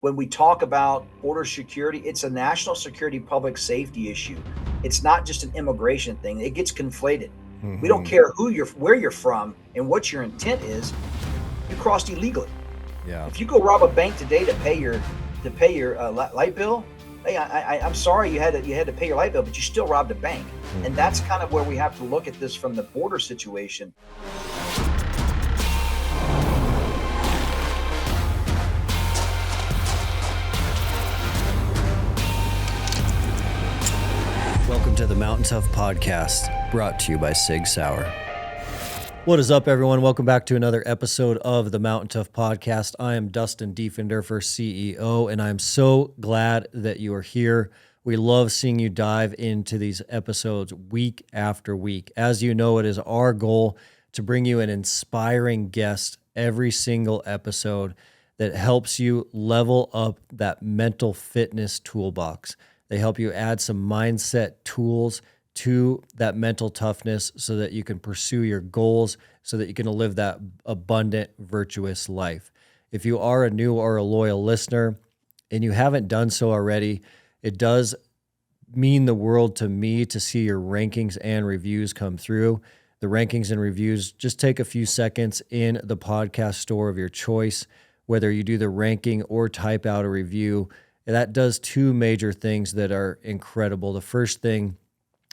when we talk about border security, it's a national security public safety issue. It's not just an immigration thing. It gets conflated. We don't Mm-hmm. care where you're from and what your intent is. You crossed illegally. Yeah. If you go rob a bank today to pay your light bill, hey, I'm sorry you had to pay your light bill, but you still robbed a bank. And that's kind of where we have to look at this from the border situation. Welcome to the Mountain Tough Podcast, brought to you by Sig Sauer. What is up, everyone? Welcome back to another episode of the Mountain Tough Podcast. I am Dustin Diefenderfer, CEO, and I'm so glad that you are here. We love seeing you dive into these episodes week after week. As you know, it is our goal to bring you an inspiring guest every single episode that helps you level up that mental fitness toolbox. They help you add some mindset tools to that mental toughness so that you can pursue your goals, so that you can live that abundant, virtuous life. If you are a new or a loyal listener and you haven't done so already, it does mean the world to me to see your rankings and reviews come through. The rankings and reviews just take a few seconds in the podcast store of your choice, whether you do the ranking or type out a review. That does two major things that are incredible. The first thing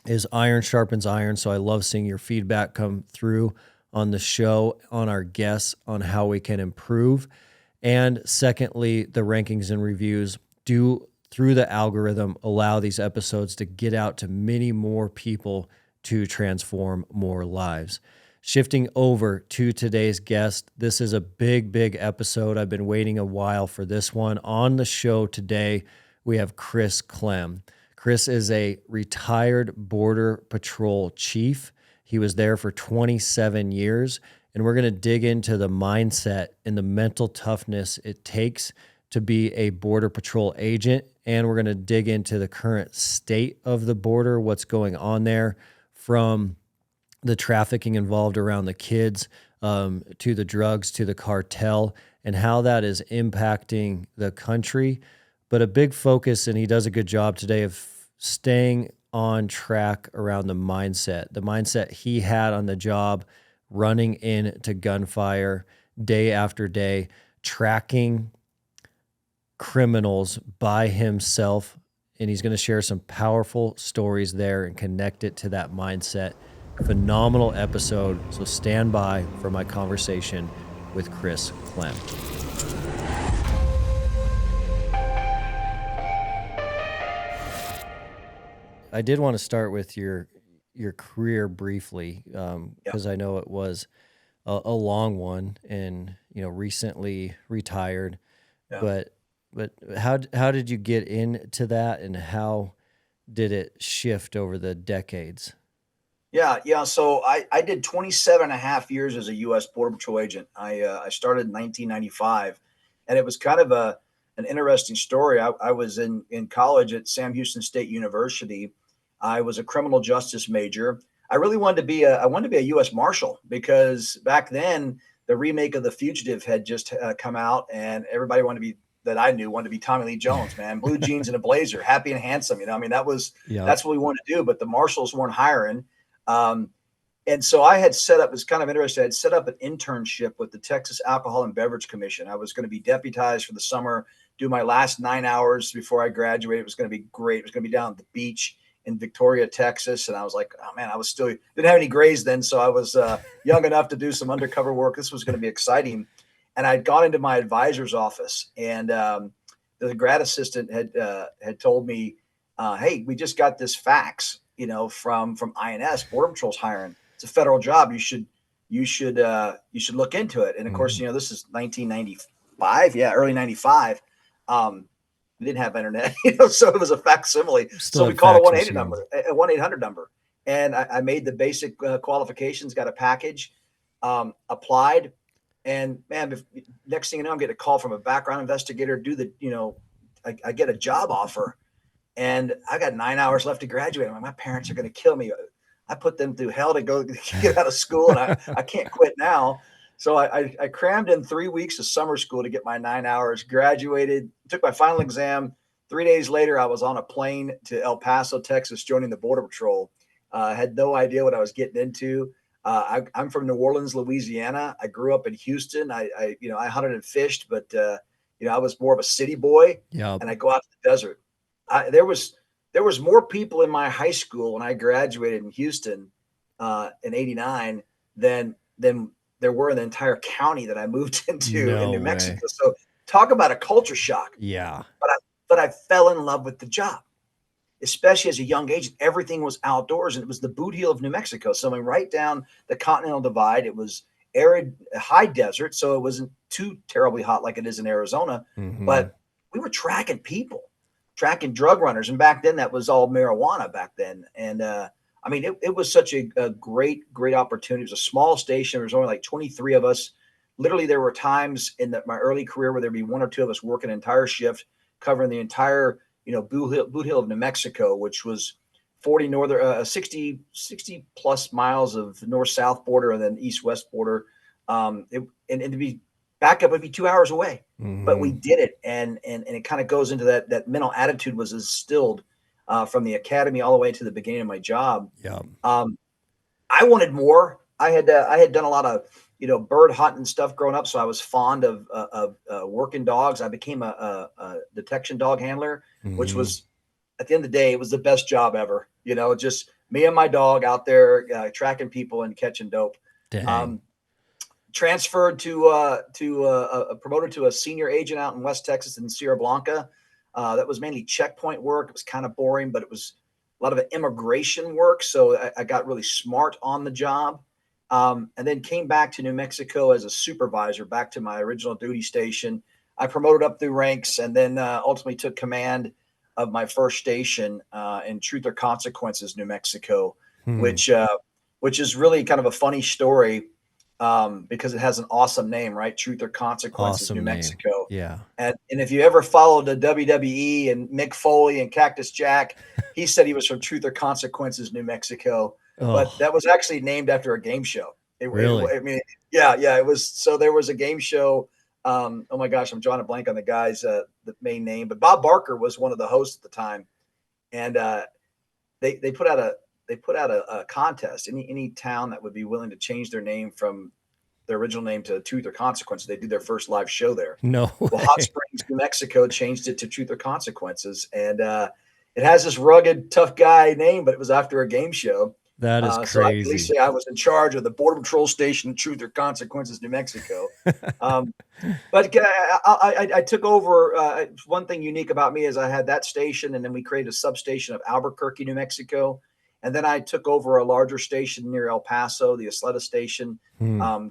is iron sharpens iron. So I love seeing your feedback come through on the show, on our guests, on how we can improve. And secondly, the rankings and reviews do, through the algorithm, allow these episodes to get out to many more people to transform more lives. Shifting over to today's guest, this is a big episode. I've been waiting a while for this one. On the show today, we have Chris Clem. Chris is a retired Border Patrol chief. He was there for 27 years, and we're going to dig into the mindset and the mental toughness it takes to be a Border Patrol agent, and we're going to dig into the current state of the border, what's going on there, from the trafficking involved around the kids, to the drugs, to the cartel, and how that is impacting the country. But a big focus, and he does a good job today of staying on track around the mindset he had on the job, running into gunfire day after day, tracking criminals by himself. And he's going to share some powerful stories there and connect it to that mindset. Phenomenal episode. So stand by for my conversation with Chris Clem. I did want to start with your career briefly, because I know it was a long one, and recently retired. Yeah. But how did you get into that, and how did it shift over the decades? Yeah. So I did 27 and a half years as a U.S. Border Patrol agent. I started in 1995, and it was kind of an interesting story. I was in college at Sam Houston State University. I was a criminal justice major. I really wanted to be a U.S. Marshal, because back then the remake of The Fugitive had just come out, and everybody that I knew wanted to be Tommy Lee Jones, man, blue jeans and a blazer, happy and handsome. I mean, that's what we wanted to do. But the marshals weren't hiring. And so I had set up, it's kind of interesting. I had set up an internship with the Texas Alcohol and Beverage Commission. I was going to be deputized for the summer, do my last 9 hours before I graduated. It was going to be great. It was going to be down at the beach in Victoria, Texas. And I was like, oh man, I was still, didn't have any grays then. So I was young enough to do some undercover work. This was going to be exciting. And I'd gone into my advisor's office, and the grad assistant had told me, hey, we just got this fax, from INS, Border Patrol's hiring. It's a federal job. You should look into it. And of course, this is 1995. Yeah. Early 95. We didn't have internet, so it was a facsimile. So we called a 1-800 number. And I made the basic qualifications, got a package, applied. And man, next thing you know, I'm getting a call from a background investigator, I get a job offer. And I got 9 hours left to graduate. I'm like, my parents are going to kill me. I put them through hell to go get out of school, and I can't quit now. So I crammed in 3 weeks of summer school to get my 9 hours, graduated, took my final exam. 3 days later, I was on a plane to El Paso, Texas, joining the Border Patrol. Had no idea what I was getting into. I'm from New Orleans, Louisiana. I grew up in Houston. I hunted and fished, but I was more of a city boy. Yeah. And I go out to the desert. There was more people in my high school when I graduated in Houston in '89 than there were in the entire county that I moved into in New Mexico. So talk about a culture shock. Yeah. But I fell in love with the job, especially as a young age. Everything was outdoors, and it was the boot heel of New Mexico. So I mean, right down the Continental Divide. It was arid, high desert, so it wasn't too terribly hot like it is in Arizona. Mm-hmm. But we were tracking people, tracking drug runners, and back then that was all marijuana back then. And I mean, it was such a great opportunity. It was a small station. There was only like 23 of us. Literally, there were times in my early career where there'd be one or two of us working an entire shift, covering the entire boot hill of New Mexico, which was 60 plus miles of north-south border and then east-west border. And to be back up would be 2 hours away, but we did it. And it kind of goes into that mental attitude was instilled from the academy all the way to the beginning of my job. Yeah. I wanted more. I had done a lot of bird hunting stuff growing up, so I was fond of working dogs. I became a detection dog handler, which was, at the end of the day, it was the best job ever. Just me and my dog out there tracking people and catching dope. Transferred promoted to a senior agent out in West Texas in Sierra Blanca. That was mainly checkpoint work. It was kind of boring, but it was a lot of immigration work. So I got really smart on the job. And then came back to New Mexico as a supervisor, back to my original duty station. I promoted up through ranks, and then ultimately took command of my first station in Truth or Consequences, New Mexico, which is really kind of a funny story because it has an awesome name, right? Truth or Consequences, New Mexico. Yeah. And if you ever followed the WWE and Mick Foley and Cactus Jack, he said he was from Truth or Consequences, New Mexico. But that was actually named after a game show. Really? Yeah. It was. So there was a game show. Oh my gosh, I'm drawing a blank on the guy's the main name, but Bob Barker was one of the hosts at the time, and they put out a contest. Any town that would be willing to change their name from their original name to Truth or Consequences, they did their first live show there. No way. Well, Hot Springs, New Mexico, changed it to Truth or Consequences, and it has this rugged, tough guy name, but it was after a game show. That is crazy. So I can at least say I was in charge of the Border Patrol Station, Truth or Consequences, New Mexico. But I took over. One thing unique about me is I had that station, and then we created a substation of Albuquerque, New Mexico. And then I took over a larger station near El Paso, the Isleta station,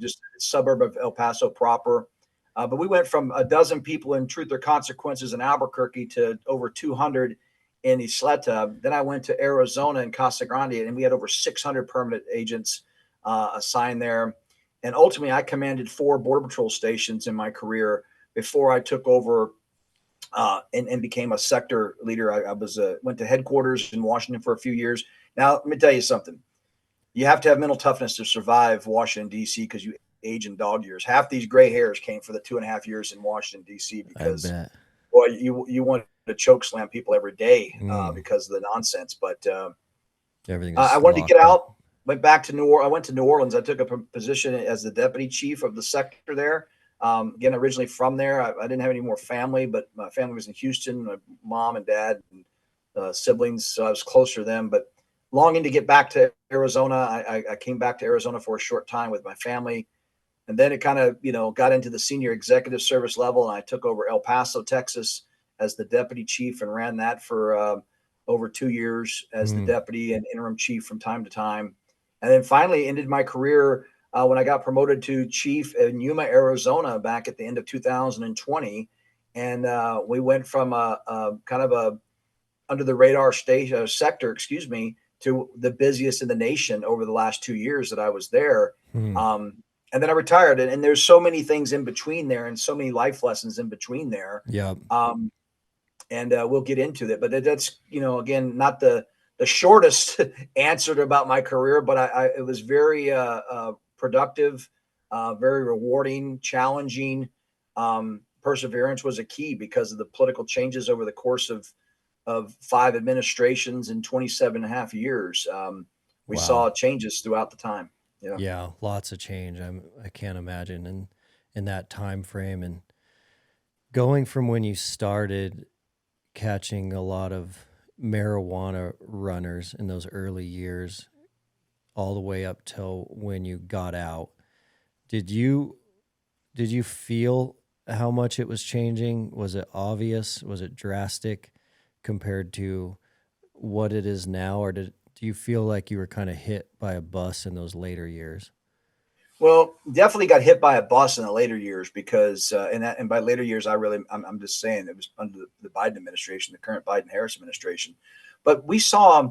just a suburb of El Paso proper. But we went from a dozen people in Truth or Consequences in Albuquerque to over 200 in Isleta. Then I went to Arizona in Casa Grande, and we had over 600 permanent agents assigned there. And ultimately, I commanded 4 Border Patrol stations in my career before I took over and became a sector leader. I went to headquarters in Washington for a few years. Now, let me tell you something. You have to have mental toughness to survive Washington, D.C. because you age in dog years. Half these gray hairs came for the 2.5 years in Washington, D.C. because boy, you want to choke slam people every day because of the nonsense. But I wanted to get out, went back to New Orleans. I went to New Orleans. I took a position as the deputy chief of the sector there. Again, originally from there. I didn't have any more family, but my family was in Houston, my mom and dad and siblings, so I was closer to them. But longing to get back to Arizona, I came back to Arizona for a short time with my family. And then it kind of, got into the senior executive service level, and I took over El Paso, Texas as the deputy chief and ran that for over 2 years as the deputy and interim chief from time to time. And then finally ended my career when I got promoted to chief in Yuma, Arizona back at the end of 2020. And we went from a kind of a under the radar sector, to the busiest in the nation over the last 2 years that I was there. And then I retired, and there's so many things in between there and so many life lessons in between there. Yeah. And we'll get into that, but that's, again, not the shortest answer about my career, but it was very productive, very rewarding, challenging. Perseverance was a key because of the political changes over the course of 5 administrations in 27 and a half years. We Wow. saw changes throughout the time. Yeah. Yeah, lots of change. I can't imagine in that time frame, and going from when you started catching a lot of marijuana runners in those early years all the way up till when you got out. Did you did you feel how much it was changing? Was it obvious? Was it drastic compared to what it is now, or do you feel like you were kind of hit by a bus in those later years? Well, definitely got hit by a bus in the later years because, and by later years, I'm just saying it was under the Biden administration, the current Biden Harris administration. But we saw,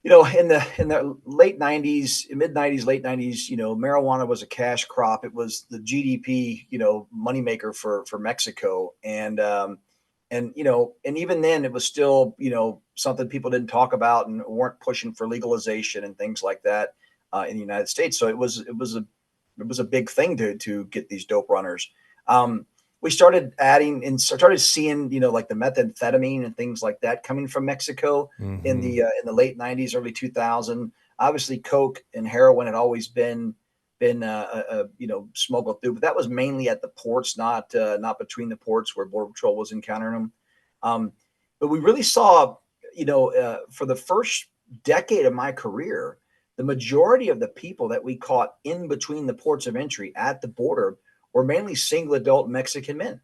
in the late '90s, mid '90s, late '90s, marijuana was a cash crop. It was the GDP, moneymaker for Mexico, and even then, it was still, something people didn't talk about and weren't pushing for legalization and things like that in the United States. So it was a big thing to get these dope runners. We started adding and started seeing, like the methamphetamine and things like that coming from Mexico Mm-hmm. in the late '90s, early 2000. Obviously, coke and heroin had always been smuggled through, but that was mainly at the ports, not between the ports where Border Patrol was encountering them. Um, but we really saw, for the first decade of my career, the majority of the people that we caught in between the ports of entry at the border were mainly single adult Mexican men.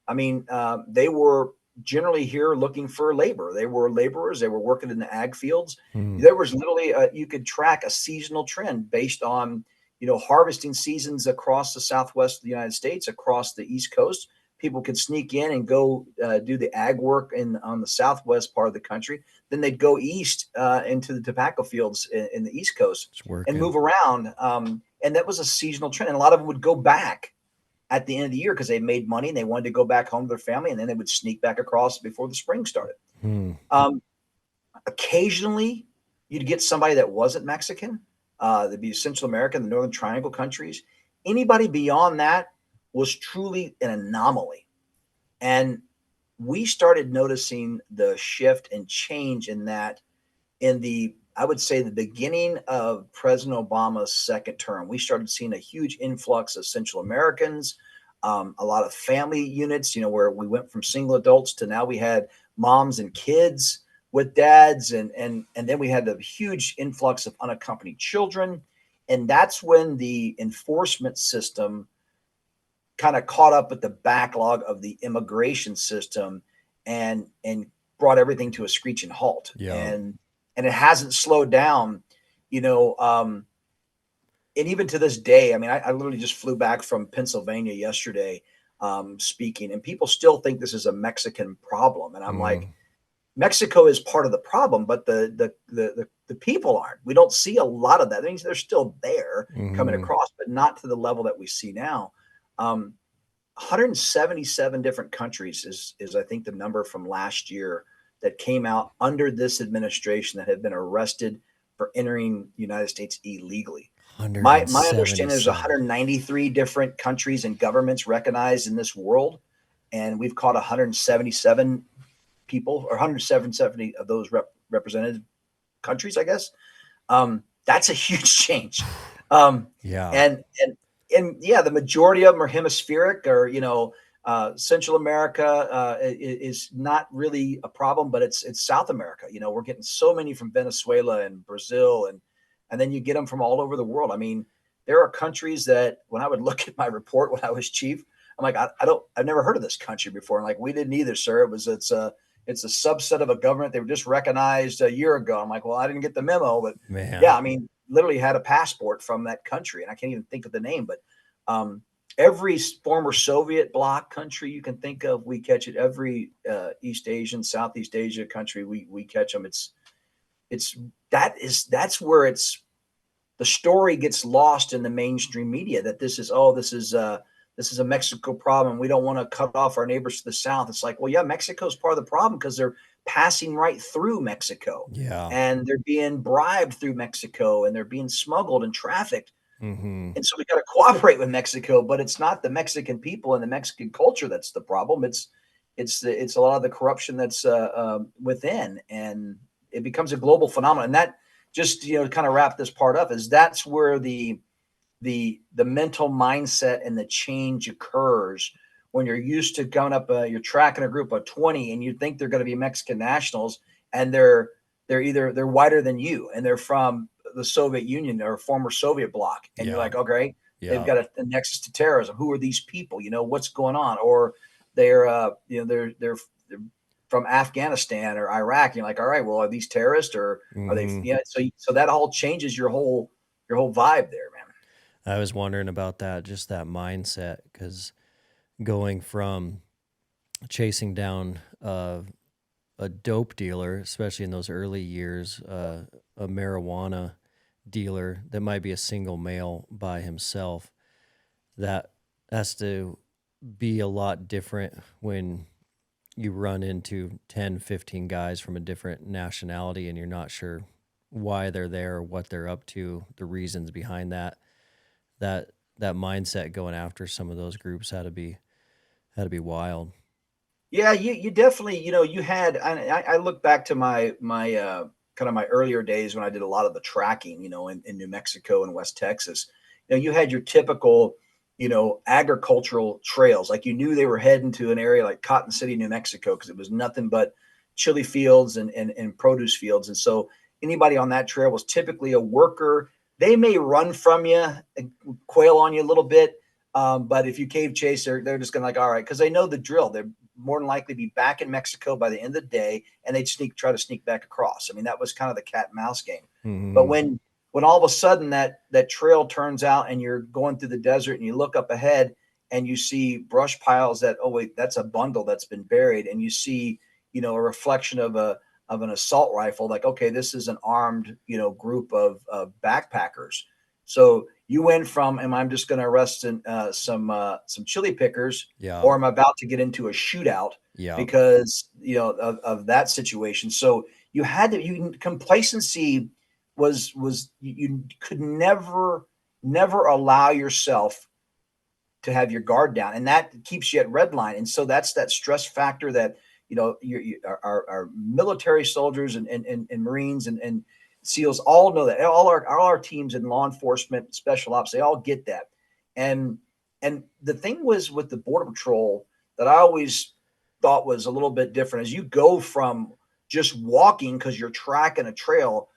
I mean, they were generally here looking for labor. They were laborers. They were working in the ag fields. Hmm. There was literally you could track a seasonal trend based on harvesting seasons across the southwest of the United States, across the East Coast. People could sneak in and go do the ag work on the southwest part of the country. Then they'd go east into the tobacco fields in the East Coast It's and working. move around. And that was a seasonal trend. And a lot of them would go back at the end of the year because they made money and they wanted to go back home to their family, and then they would sneak back across before the spring started. Hmm. Um, Occasionally, you'd get somebody that wasn't Mexican. There'd be Central America, the Northern Triangle countries. Anybody beyond that was truly an anomaly. And we started noticing the shift and change in that I would say, the beginning of President Obama's second term. We started seeing a huge influx of Central Americans, a lot of family units, where we went from single adults to now we had moms and kids with dads, and then we had the huge influx of unaccompanied children. And that's when the enforcement system kind of caught up with the backlog of the immigration system and brought everything to a screeching halt. Yeah. And it hasn't slowed down, you know. And even to this day, I mean, I literally just flew back from Pennsylvania yesterday, speaking, and people still think this is a Mexican problem. And I'm like, Mm. Mexico is part of the problem, but the people aren't. We don't see a lot of that. That means they're still there coming Hmm. across, but not to the level that we see now. 177 different countries is I think the number from last year that came out under this administration that have been arrested for entering the United States illegally. My understanding is 177. 193 different countries and governments recognized in this world, and we've caught 177 people, or 170 of those represented countries, I guess. That's a huge change. Um, Yeah. and yeah, the majority of them are hemispheric, or Central America is not really a problem, but it's South America. We're getting so many from Venezuela and Brazil, and then you get them from all over the world. I mean, there are countries that when I would look at my report when I was chief, I'm like, I've never heard of this country before. And like, we didn't either, sir. It's a subset of a government. They were just recognized a year ago. I'm like, well, I didn't get the memo, but yeah, Man. I mean, literally had a passport from that country, and I can't even think of the name, but every former Soviet bloc country you can think of, we catch it. Every East Asian, Southeast Asia country, we catch them. It's that's where the story gets lost in the mainstream media that this is a Mexico problem. We don't want to cut off our neighbors to the south. It's like, well, yeah, Mexico's part of the problem because they're passing right through Mexico, Yeah. and they're being bribed through Mexico, and they're being smuggled and trafficked. Mm-hmm. And so we got to cooperate with Mexico, but it's not the Mexican people and the Mexican culture that's the problem. It's a lot of the corruption that's within, and it becomes a global phenomenon. And that just to kind of wrap this part up is that's where the mental mindset and the change occurs when you're used to going up. You're tracking a group of 20, and you think they're going to be Mexican nationals, and they're whiter than you, and they're from the Soviet Union or former Soviet bloc, and you're Yeah. like, okay, they've Yeah. got a nexus to terrorism. Who are these people? What's going on? Or they're from Afghanistan or Iraq. You're like, all right, well, are these terrorists or are they? Mm-hmm. Yeah, so that all changes your whole vibe there, man. I was wondering about that, just that mindset, because going from chasing down a dope dealer, especially in those early years, a marijuana dealer that might be a single male by himself, that has to be a lot different when you run into 10, 15 guys from a different nationality and you're not sure why they're there or what they're up to, the reasons behind that that mindset going after some of those groups had to be wild. Yeah, you definitely, you had. I look back to my kind of my earlier days when I did a lot of the tracking, in New Mexico and West Texas. You had your typical, agricultural trails. Like you knew they were heading to an area like Cotton City, New Mexico, because it was nothing but chili fields and produce fields. And so anybody on that trail was typically a worker. They may run from you and quail on you a little bit. But if you cave chase, they're just going to like, all right, because they know the drill. They're more than likely be back in Mexico by the end of the day, and they'd try to sneak back across. I mean, that was kind of the cat and mouse game. But Mm-hmm. when all of a sudden that trail turns out and you're going through the desert and you look up ahead and you see brush piles that, oh wait, that's a bundle that's been buried, and you see a reflection of an assault rifle, like, okay, this is an armed group of backpackers. So you went from, am I just going to arrest some chili pickers, Yeah. or I'm about to get into a shootout Yeah. because of that situation. So complacency was you could never allow yourself to have your guard down, and that keeps you at red line. And so that's that stress factor that our military soldiers and Marines and SEALs all know, that all our teams in law enforcement, special ops, they all get that. And the thing was with the Border Patrol that I always thought was a little bit different is you go from just walking because you're tracking a trail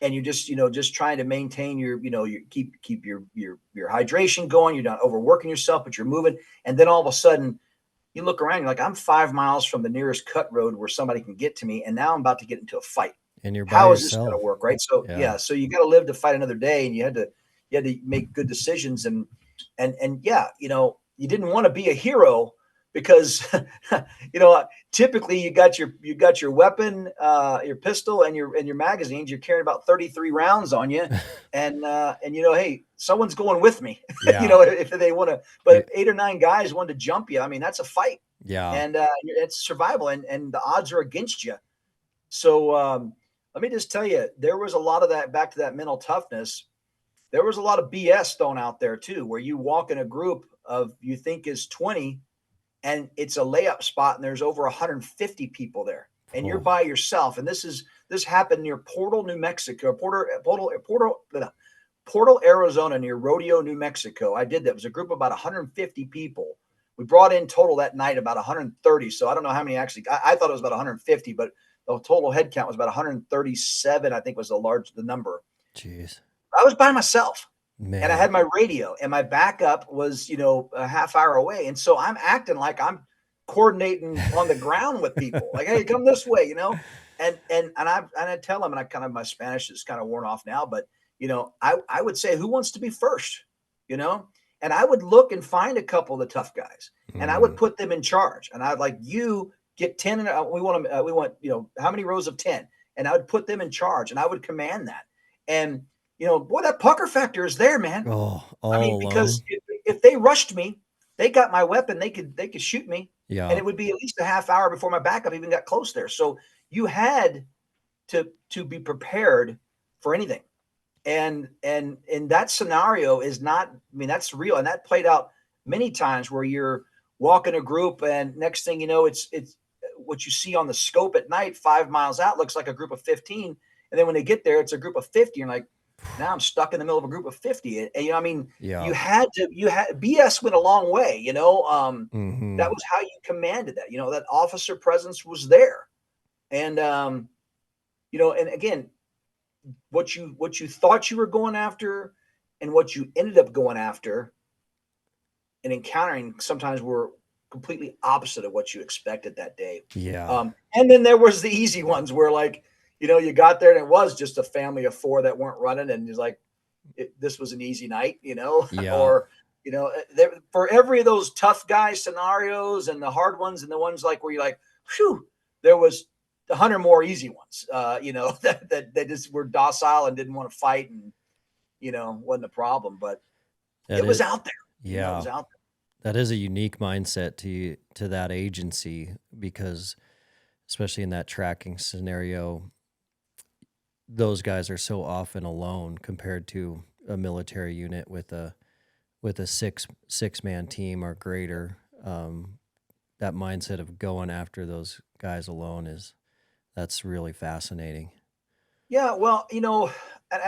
and you just trying to maintain your keep your hydration going. You're not overworking yourself, but you're moving. And then all of a sudden you look around, you're like, I'm 5 miles from the nearest cut road where somebody can get to me, and now I'm about to get into a fight. And you're by How is this going to yourself. work, right? So Yeah. yeah, so you got to live to fight another day, and you had to make good decisions, and yeah, you didn't want to be a hero because typically you got your weapon, your pistol, and your magazines. You're carrying about 33 rounds on you, and hey, someone's going with me. Yeah. If they want to, but if 8 or 9 guys wanted to jump you, I mean, that's a fight, Yeah. and it's survival, and the odds are against you. So let me just tell you, there was a lot of that. Back to that mental toughness. There was a lot of BS thrown out there too, where you walk in a group of you think is 20, and it's a layup spot, and there's over 150 people there, and you're Oh. by yourself. And this happened near Portal, New Mexico, Portal, Arizona, near Rodeo, New Mexico. I did that. It was a group of about 150 people. We brought in total that night about 130. So I don't know how many actually. I thought it was about 150, but the total head count was about 137. I think was the number. Jeez. I was by myself. Man. And I had my radio, and my backup was, a half hour away. And so I'm acting like I'm coordinating on the ground with people, like, hey, come this way, and I tell them, and I kind of, my Spanish is kind of worn off now, but I would say, who wants to be first, and I would look and find a couple of the tough guys, and I would put them in charge, and I'd like, you get 10, and we want how many rows of 10, and I would put them in charge, and I would command that, and boy, that pucker factor is there, man. Oh, all I mean, alone. because if they rushed me, they got my weapon, they could shoot me, Yeah. and it would be at least a half hour before my backup even got close there. So you had to be prepared for anything. And that scenario is not, I mean, that's real. And that played out many times where you're walking a group and next thing you know, it's what you see on the scope at night, 5 miles out, looks like a group of 15. And then when they get there, it's a group of 50. And like, now I'm stuck in the middle of a group of 50. And you know, I mean, Yeah. you had BS went a long way, you know, that was how you commanded that, you know, that officer presence was there. And, you know, and again, what you thought you were going after and what you ended up going after and encountering sometimes were completely opposite of what you expected that day. Yeah. And then there was the easy ones where like, you know, you got there and it was just a family of 4 that weren't running and it's like, this was an easy night, you know, Yeah. or, you know, for every of those tough guy scenarios and the hard ones and the ones like where you're like, phew, there was 100 more easy ones, you know, that just were docile and didn't want to fight and, you know, wasn't a problem, but it was out there. Yeah. You know, it was out there. That is a unique mindset to that agency because especially in that tracking scenario, those guys are so often alone compared to a military unit with a six-man team or greater. That mindset of going after those guys alone that's really fascinating. Yeah, well, you know, and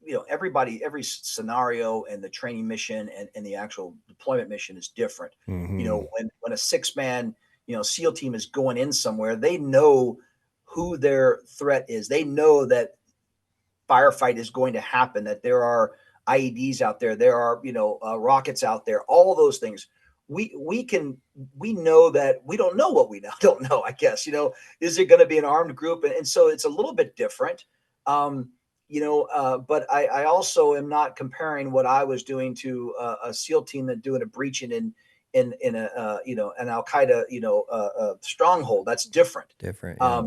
you know, every scenario and the training mission and the actual deployment mission is different. You know, when a 6-man, you know, SEAL team is going in somewhere, they know who their threat is. They know that firefight is going to happen, that there are IEDs out there, there are, you know, rockets out there, all those things. We know that we don't know what we don't know, I guess, you know, is it going to be an armed group? And so it's a little bit different. You know, but I also am not comparing what I was doing to a SEAL team that doing a breaching in a you know, an Al Qaeda, you know, stronghold. That's different. Different. Yeah.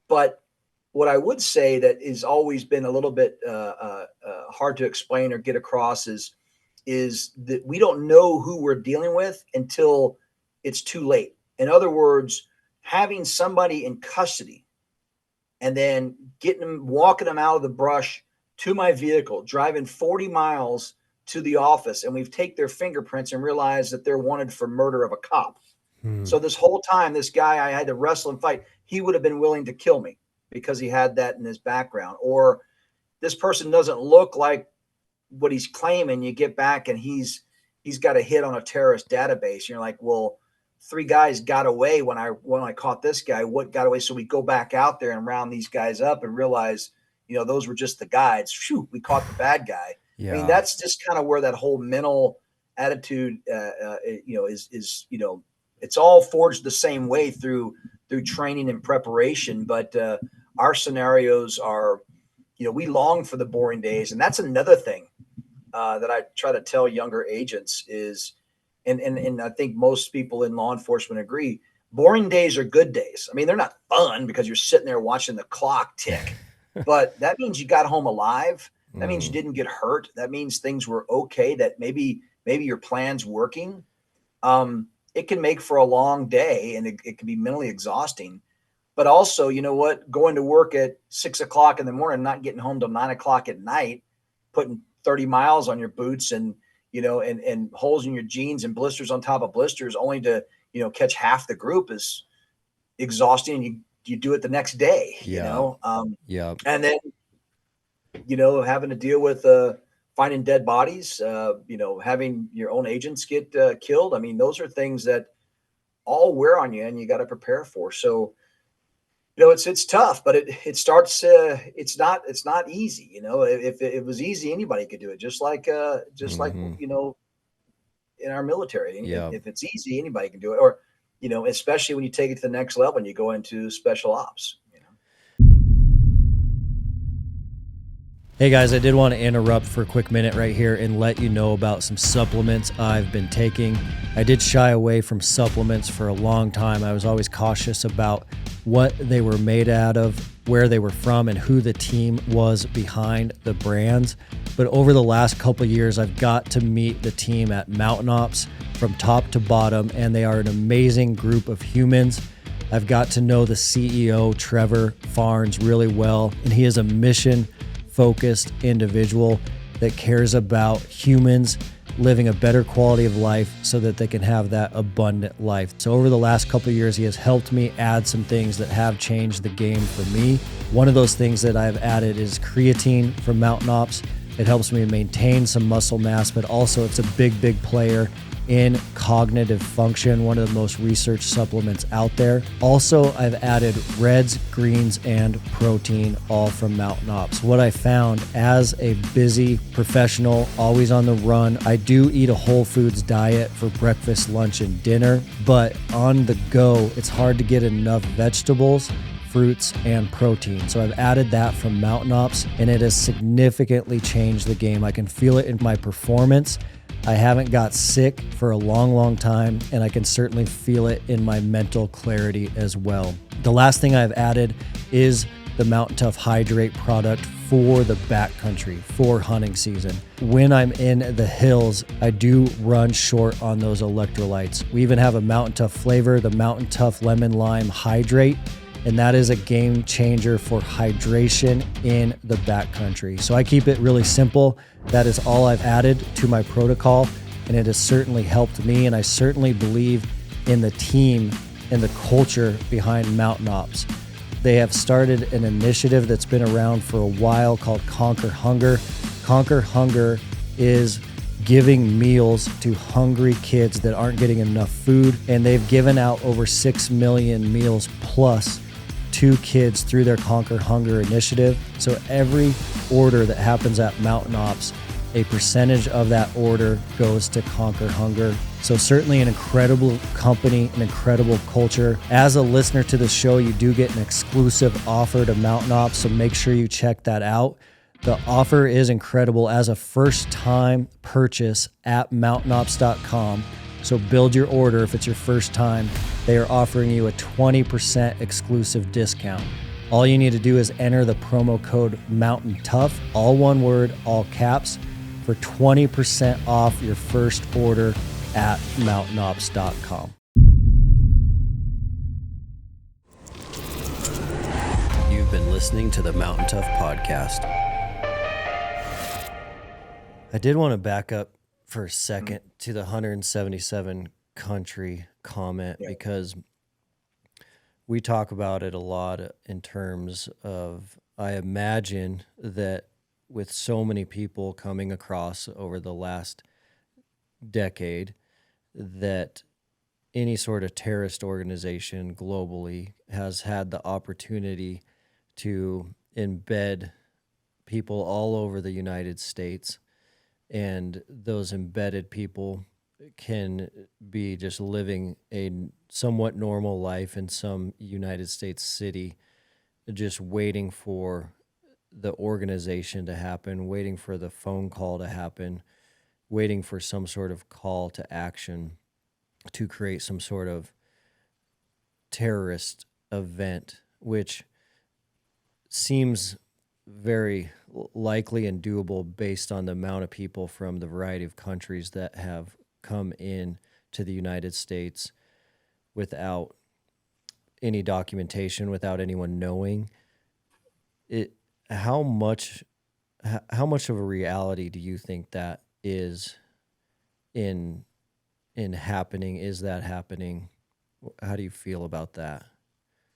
But what I would say that has always been a little bit hard to explain or get across is that we don't know who we're dealing with until it's too late. In other words, having somebody in custody and then walking them out of the brush to my vehicle, driving 40 miles to the office, and we've taken their fingerprints and realized that they're wanted for murder of a cop. So this whole time, this guy I had to wrestle and fight, he would have been willing to kill me because he had that in his background. Or this person doesn't look like what he's claiming. You get back and he's got a hit on a terrorist database. And you're like, well, 3 guys got away when I caught this guy. What got away? So we go back out there and round these guys up and realize, you know, those were just the guys. Phew, we caught the bad guy. Yeah. I mean, that's just kind of where that whole mental attitude, you know, is, you know, it's all forged the same way through training and preparation. But our scenarios are, you know, we long for the boring days. And that's another thing that I try to tell younger agents is, and I think most people in law enforcement agree, boring days are good days. I mean, they're not fun because you're sitting there watching the clock tick, but that means you got home alive. That means you didn't get hurt. That means things were okay, that maybe your plan's working. It can make for a long day and it can be mentally exhausting. But also, you know what, going to work at 6 o'clock in the morning, not getting home till 9 o'clock at night, putting 30 miles on your boots and, you know, and holes in your jeans and blisters on top of blisters only to, you know, catch half the group is exhausting. And you do it the next day, you know? And then, you know, having to deal with finding dead bodies, you know, having your own agents get killed. I mean, those are things that all wear on you and you got to prepare for. So, you know, it's tough, but it starts, it's not easy. You know, if it was easy, anybody could do it. Just like, you know, in our military, if it's easy, anybody can do it. Or, you know, especially when you take it to the next level and you go into special ops. Hey guys, I did want to interrupt for a quick minute right here and let you know about some supplements I've been taking. I did shy away from supplements for a long time. I was always cautious about what they were made out of, where they were from, and who the team was behind the brands. But over the last couple of years, I've got to meet the team at Mountain Ops from top to bottom, and they are an amazing group of humans. I've got to know the CEO, Trevor Farnes, really well, and he is a mission focused individual that cares about humans living a better quality of life so that they can have that abundant life. So over the last couple of years, he has helped me add some things that have changed the game for me. One of those things that I've added is creatine from Mountain Ops. It helps me maintain some muscle mass, but also it's a big player in cognitive function, one of the most researched supplements out there. Also, I've added reds, greens, and protein, all from Mountain Ops. What I found as a busy professional, always on the run, I do eat a whole foods diet for breakfast, lunch, and dinner, but on the go, it's hard to get enough vegetables, fruits, and protein. So I've added that from Mountain Ops, and it has significantly changed the game. I can feel it in my performance. I haven't got sick for a long time, and I can certainly feel it in my mental clarity as well. The last thing I've added is the Mountain Tough Hydrate product for the backcountry, for hunting season. When I'm in the hills, I do run short on those electrolytes. We even have a Mountain Tough flavor, the Mountain Tough Lemon Lime Hydrate, and that is a game changer for hydration in the backcountry. So I keep it really simple. That is all I've added to my protocol, and it has certainly helped me, and I certainly believe in the team and the culture behind Mountain Ops. They have started an initiative that's been around for a while called Conquer Hunger. Conquer Hunger is giving meals to hungry kids that aren't getting enough food, and they've given out over 6 million meals plus to kids through their Conquer Hunger initiative. So every order that happens at Mountain Ops, a percentage of that order goes to Conquer Hunger. So certainly an incredible company, an incredible culture. As a listener to the show, you do get an exclusive offer to Mountain Ops, so make sure you check that out. The offer is incredible as a first-time purchase at mountainops.com. So build your order if it's your first time. They are offering you a 20% exclusive discount. All you need to do is enter the promo code MOUNTAINTOUGH, all one word, all caps, for 20% off your first order at mountainops.com. You've been listening to the Mountain Tough podcast. I did want to back up for a second to the 177 country comment, because we talk about it a lot in terms of, I imagine that with so many people coming across over the last decade, that any sort of terrorist organization globally has had the opportunity to embed people all over the United States, and those embedded people can be just living a somewhat normal life in some United States city, just waiting for the organization to happen, waiting for the phone call to happen, waiting for some sort of call to action to create some sort of terrorist event, which seems very likely and doable based on the amount of people from the variety of countries that have come in to the United States without any documentation, without anyone knowing it. How much of a reality do you think that is in happening? Is that happening? How do you feel about that?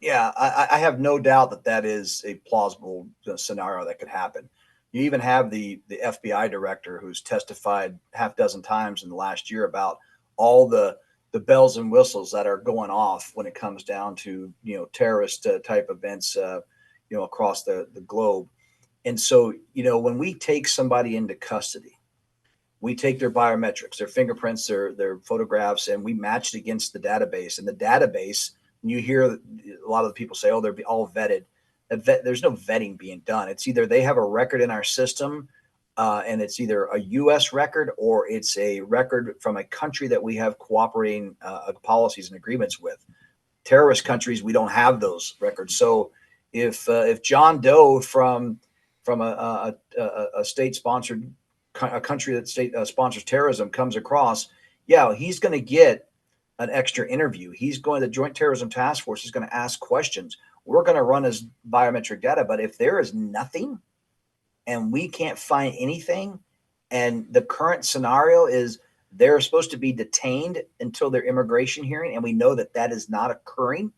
Yeah, I have no doubt that that is a plausible scenario that could happen. You even have the FBI director who's testified half dozen times in the last year about all the bells and whistles that are going off when it comes down to, terrorist type events, across the globe. And so, when we take somebody into custody, we take their biometrics, their fingerprints, their photographs, and we match it against the database. And the database, you hear a lot of the people say, oh, they're all vetted. There's no vetting being done. It's either they have a record in our system, and it's either a U.S. record or it's a record from a country that we have cooperating policies and agreements with. Terrorist countries, we don't have those records. So if John Doe from a state-sponsored a country that sponsors terrorism comes across, he's going to get an extra interview. The Joint Terrorism Task Force is going to ask questions. We're going to run his biometric data. But if there is nothing, and we can't find anything, and the current scenario is they're supposed to be detained until their immigration hearing, and we know that that is not occurring,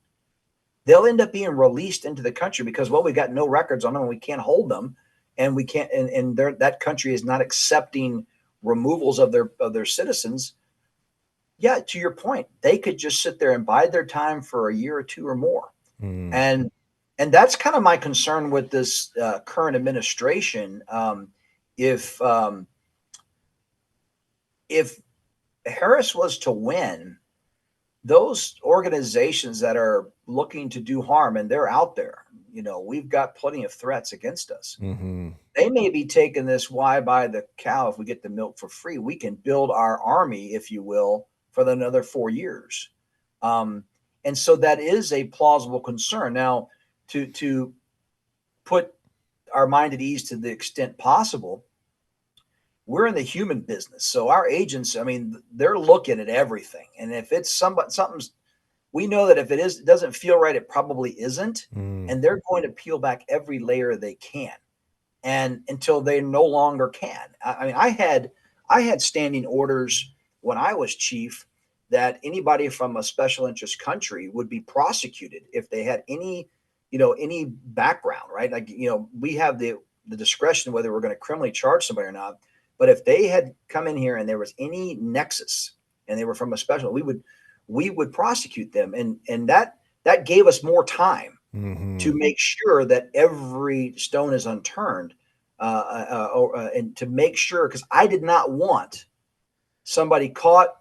they'll end up being released into the country because, well, we got no records on them and we can't hold them, and we can't, and that country is not accepting removals of their citizens. Yeah, to your point, they could just sit there and bide their time for a year or two or more. Mm. And that's kind of my concern with this current administration. If if Harris was to win, those organizations that are looking to do harm, and they're out there, we've got plenty of threats against us. Mm-hmm. They may be taking this, why buy the cow if we get the milk for free? We can build our army, if you will, for another 4 years. And so that is a plausible concern. Now, to put our mind at ease to the extent possible, we're in the human business. So our agents, I mean, they're looking at everything. And if it's something's, we know that if it doesn't feel right, it probably isn't. Mm. And they're going to peel back every layer they can, and until they no longer can. I mean, I had standing orders when I was chief that anybody from a special interest country would be prosecuted if they had any background, right? Like, we have the discretion whether we're going to criminally charge somebody or not. But if they had come in here and there was any nexus and they were from a special, we would prosecute them. And that gave us more time to make sure that every stone is unturned, and to make sure, because I did not want somebody caught,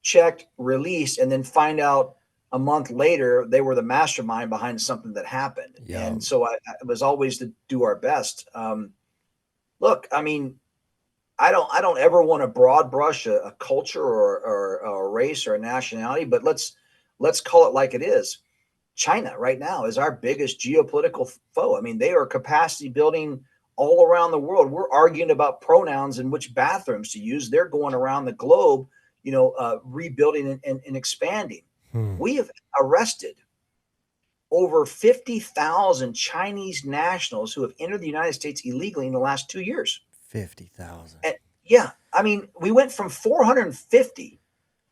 checked, released, and then find out a month later they were the mastermind behind something that happened. Yeah. And so I was always to do our best. Look, I mean, I don't ever want to broad brush a culture or a race or a nationality, but let's call it like it is. China right now is our biggest geopolitical foe. I mean, they are capacity building all around the world. We're arguing about pronouns and which bathrooms to use. They're going around the globe, rebuilding and expanding. We have arrested over 50,000 Chinese nationals who have entered the United States illegally in the last 2 years. 50,000. Yeah. I mean, we went from 450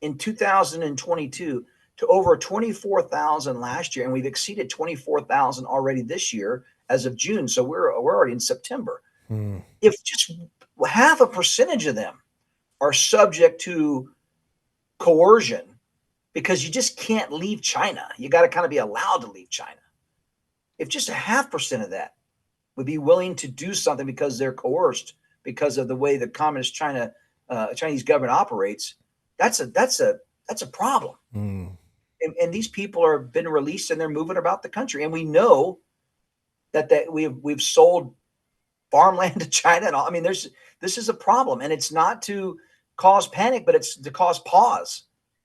in 2022 to over 24,000 last year, and we've exceeded 24,000 already this year as of June. So we're already in September. If just half a percentage of them are subject to coercion, because you just can't leave China, you got to kind of be allowed to leave China. If just 0.5% of that would be willing to do something because they're coerced because of the way the communist Chinese government operates, that's a problem. And these people are been released and they're moving about the country. And we know that we've sold farmland to China and all. I mean, this is a problem, and it's not to cause panic, but it's to cause pause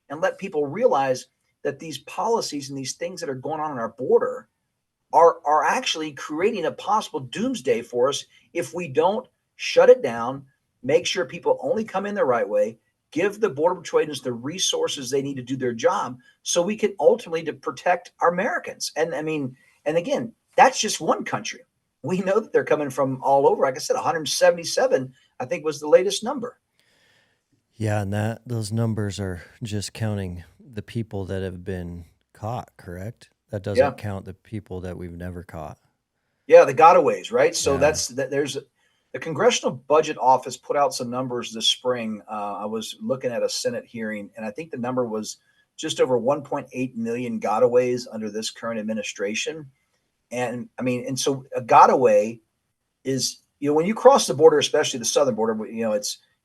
and let people realize that these policies and these things that are going on our border are actually creating a possible doomsday for us if we don't shut it down, make sure people only come in the right way, give the Border Patrol agents the resources they need to do their job so we can ultimately to protect our Americans. And I mean, and again, that's just one country. We know that they're coming from all over. Like I said, 177, I think, was the latest number. Yeah, and those numbers are just counting the people that have been caught, correct? That doesn't count the people that we've never caught. Yeah, the gotaways, right? So there's the Congressional Budget Office put out some numbers this spring. I was looking at a Senate hearing, and I think the number was just over 1.8 million gotaways under this current administration. And I mean, and so a gotaway is, when you cross the border, especially the southern border,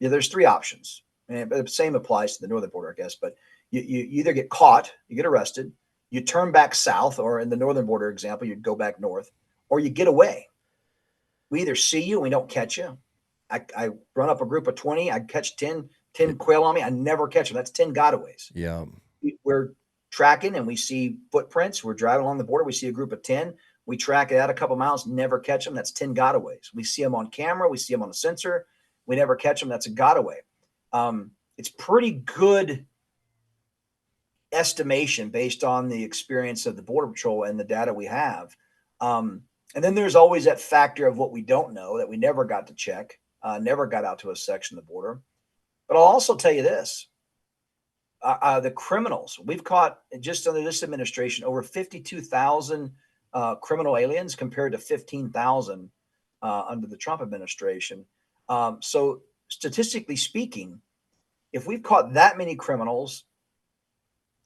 there's three options. And the same applies to the northern border, I guess. But you either get caught, you get arrested, you turn back south, or in the northern border example, you'd go back north, or you get away. We either see you and we don't catch you. I run up a group of 20, I catch 10 quail on me, I never catch them. That's 10 gotaways. Yeah. We're tracking and we see footprints. We're driving along the border. We see a group of 10. We track it out a couple miles, never catch them. That's 10 gotaways. We see them on camera. We see them on a sensor. We never catch them. That's a gotaway. It's pretty good estimation based on the experience of the Border Patrol and the data we have. And then there's always that factor of what we don't know that we never got to check, never got out to a section of the border. But I'll also tell you this: the criminals we've caught just under this administration, over 52,000 criminal aliens compared to 15,000 under the Trump administration. So statistically speaking, if we've caught that many criminals,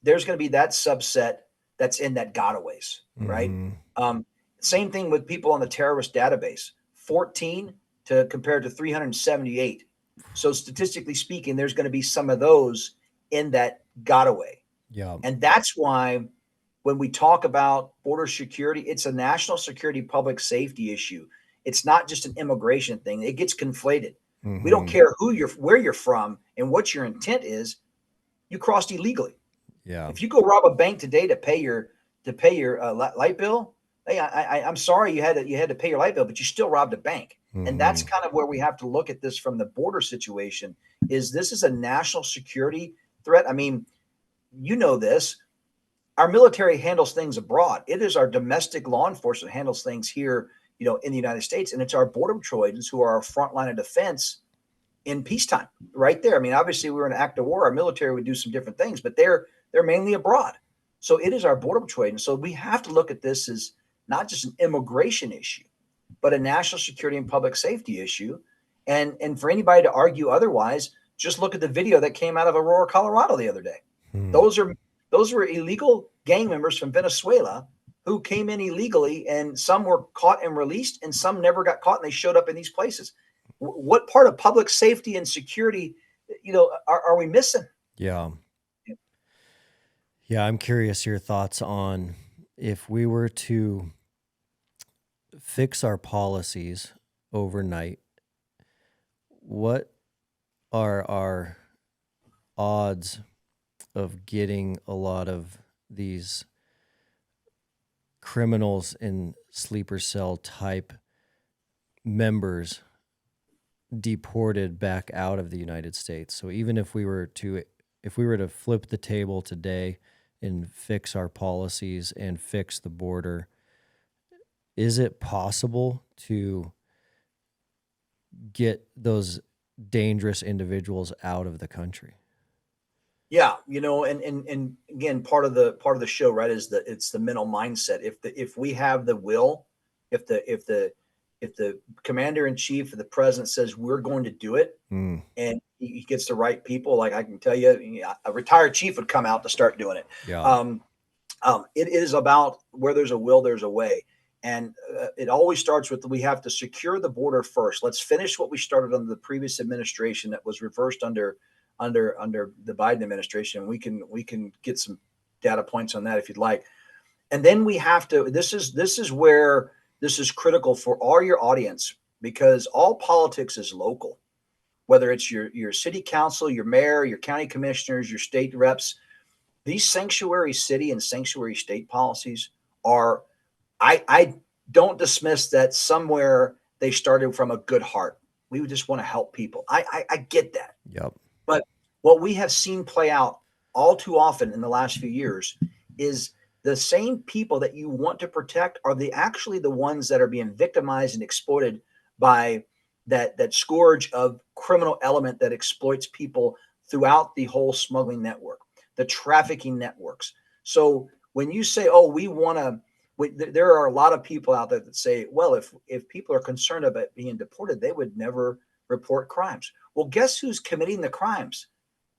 there's going to be that subset that's in that gotaways, right? Mm-hmm. Same thing with people on the terrorist database, 14 to compared to 378. So statistically speaking, there's going to be some of those in that gotaway. Yeah. And that's why when we talk about border security, it's a national security, public safety issue. It's not just an immigration thing. It gets conflated. Mm-hmm. We don't care where you're from and what your intent is. You crossed illegally. Yeah. If you go rob a bank today to pay your light bill, hey, I'm sorry you had to pay your light bill, but you still robbed a bank. Mm-hmm. And that's kind of where we have to look at this from the border situation. This is a national security threat. I mean, you know this. Our military handles things abroad. It is our domestic law enforcement that handles things here, in the United States, and it's our border patrol agents who are our front line of defense in peacetime, right there. I mean, obviously, we were in an act of war. Our military would do some different things, but they're mainly abroad. So it is our border patrol agents. So we have to look at this as not just an immigration issue, but a national security and public safety issue. And for anybody to argue otherwise, just look at the video that came out of Aurora, Colorado the other day. Those were illegal gang members from Venezuela who came in illegally, and some were caught and released, and some never got caught, and they showed up in these places. What part of public safety and security, are we missing? Yeah. Yeah, I'm curious your thoughts on if we were to fix our policies overnight, what are our odds of getting a lot of these criminals and sleeper cell type members deported back out of the United States? So even if we were to flip the table today and fix our policies and fix the border, is it possible to get those dangerous individuals out of the country? Yeah, and again, part of the show, right, is that it's the mental mindset. If we have the will, if the commander in chief or the president says we're going to do it, and he gets the right people, like I can tell you, a retired chief would come out to start doing it. Yeah. It is about where there's a will, there's a way. And it always starts with, we have to secure the border first. Let's finish what we started under the previous administration that was reversed under the Biden administration. We can get some data points on that if you'd like. And then we have to, this is where this is critical for all your audience, because all politics is local, whether it's your city council, your mayor, your county commissioners, your state reps. These sanctuary city and sanctuary state policies are, I don't dismiss that somewhere they started from a good heart. We just want to help people. I get that. Yep. But what we have seen play out all too often in the last few years is the same people that you want to protect are actually the ones that are being victimized and exploited by that scourge of criminal element that exploits people throughout the whole smuggling network, the trafficking networks. So when you say, oh, we want to, there are a lot of people out there that say, well, if people are concerned about being deported, they would never report crimes. Well, guess who's committing the crimes?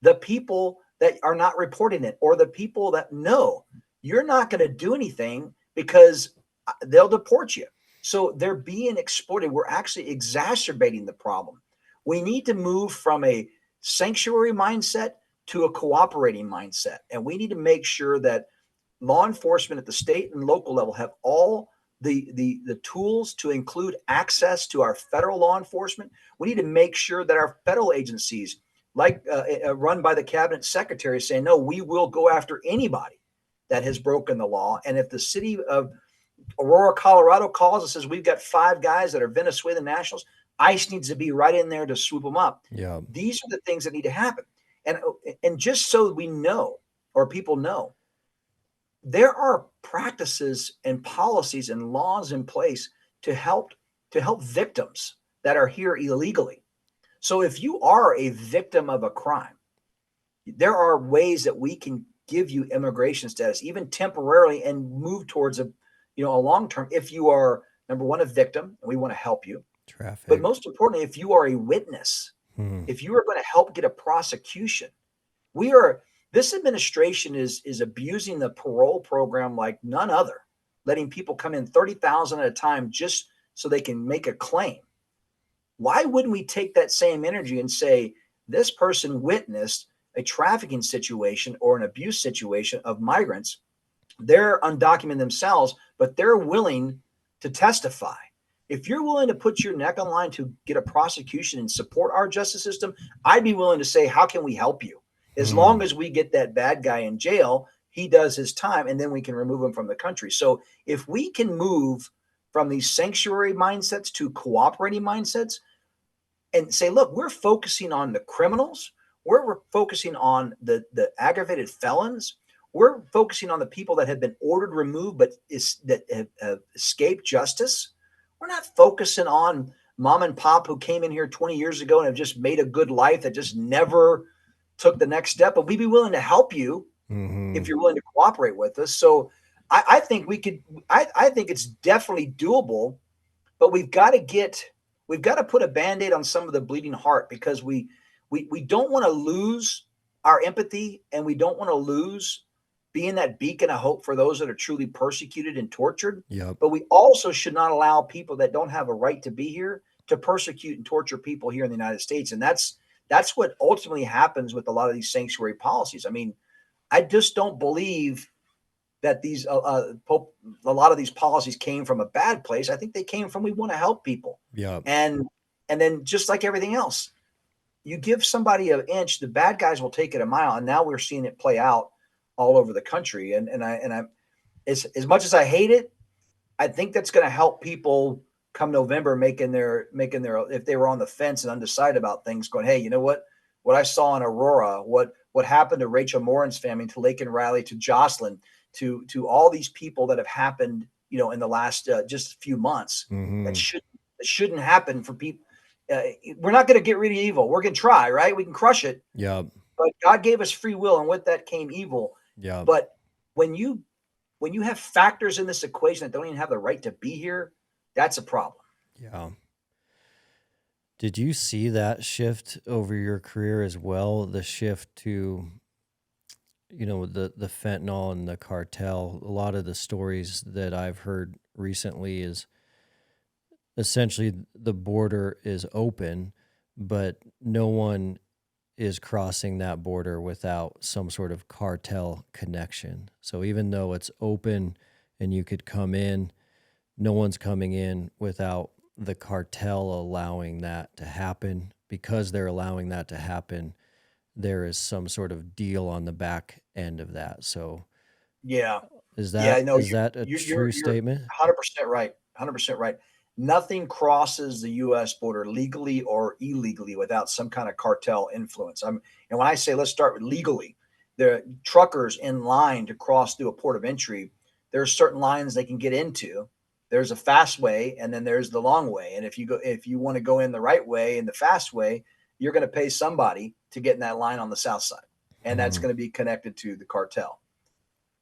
The people that are not reporting it, or the people that know you're not going to do anything because they'll deport you. So they're being exploited. We're actually exacerbating the problem. We need to move from a sanctuary mindset to a cooperating mindset. And we need to make sure that law enforcement at the state and local level have all the tools to include access to our federal law enforcement. We need to make sure that our federal agencies, like run by the cabinet secretary, saying, no, we will go after anybody that has broken the law. And if the city of Aurora, Colorado calls and says, we've got 5 guys that are Venezuelan nationals, ICE needs to be right in there to swoop them up. Yeah. These are the things that need to happen. And just so we know, or people know, there are practices and policies and laws in place to help victims that are here illegally. So if you are a victim of a crime, there are ways that we can give you immigration status, even temporarily, and move towards a long term. If you are, number one, a victim, and we want to help you, but Trafficked. most importantly, if you are a witness, Hmm. if you are going to help get a prosecution, we are. This administration is abusing the parole program like none other, letting people come in 30,000 at a time just so they can make a claim. Why wouldn't we take that same energy and say this person witnessed a trafficking situation or an abuse situation of migrants? They're undocumented themselves, but they're willing to testify. If you're willing to put your neck on line to get a prosecution and support our justice system, I'd be willing to say, how can we help you? As long Hmm. as we get that bad guy in jail, he does his time, and then we can remove him from the country. So if we can move from these sanctuary mindsets to cooperating mindsets, and say, look, we're focusing on the criminals. We're focusing on the aggravated felons. We're focusing on the people that have been ordered removed, but that have escaped justice. We're not focusing on mom and pop who came in here 20 years ago and have just made a good life that just never took the next step. But we'd be willing to help you Hmm. if you're willing to cooperate with us. So I think we could. I think it's definitely doable, but we've got to put a band-aid on some of the bleeding heart, because we don't want to lose our empathy, and we don't want to lose being that beacon of hope for those that are truly persecuted and tortured. Yep. But we also should not allow people that don't have a right to be here to persecute and torture people here in the United States. And that's what ultimately happens with a lot of these sanctuary policies. I mean, I just don't believe that a lot of these policies came from a bad place. I think they came from, we want to help people, Yep. and then just like everything else, you give somebody an inch, the bad guys will take it a mile, and now we're seeing it play out all over the country. And I as much as I hate it, I think that's going to help people come November making their if they were on the fence and undecided about things, going, hey, you know what I saw in Aurora, what happened to Rachel Morin's family, to Lake and Riley, to Jocelyn, to all these people that have happened, in the last just a few months, that Hmm. shouldn't happen for people. We're not going to get rid of evil. We're going to try, right? We can crush it, Yep. but God gave us free will, and with that came evil. Yep. But when you have factors in this equation that don't even have the right to be here, that's a problem. Yeah. Did you see that shift over your career as well? The shift to, the fentanyl and the cartel. A lot of the stories that I've heard recently is essentially the border is open, but no one is crossing that border without some sort of cartel connection. So even though it's open and you could come in, no one's coming in without the cartel allowing that to happen. Because they're allowing that to happen, there is some sort of deal on the back end of that. So Yeah. is Yeah, that no, is that a true you're statement? 100% right. 100% right. Nothing crosses the US border legally or illegally without some kind of cartel influence. And when I say, let's start with legally, the truckers in line to cross through a port of entry, there's certain lines they can get into. There's a fast way, and then there's the long way. And if you want to go in the right way, in the fast way, you're going to pay somebody to get in that line on the south side. And that's Hmm. going to be connected to the cartel.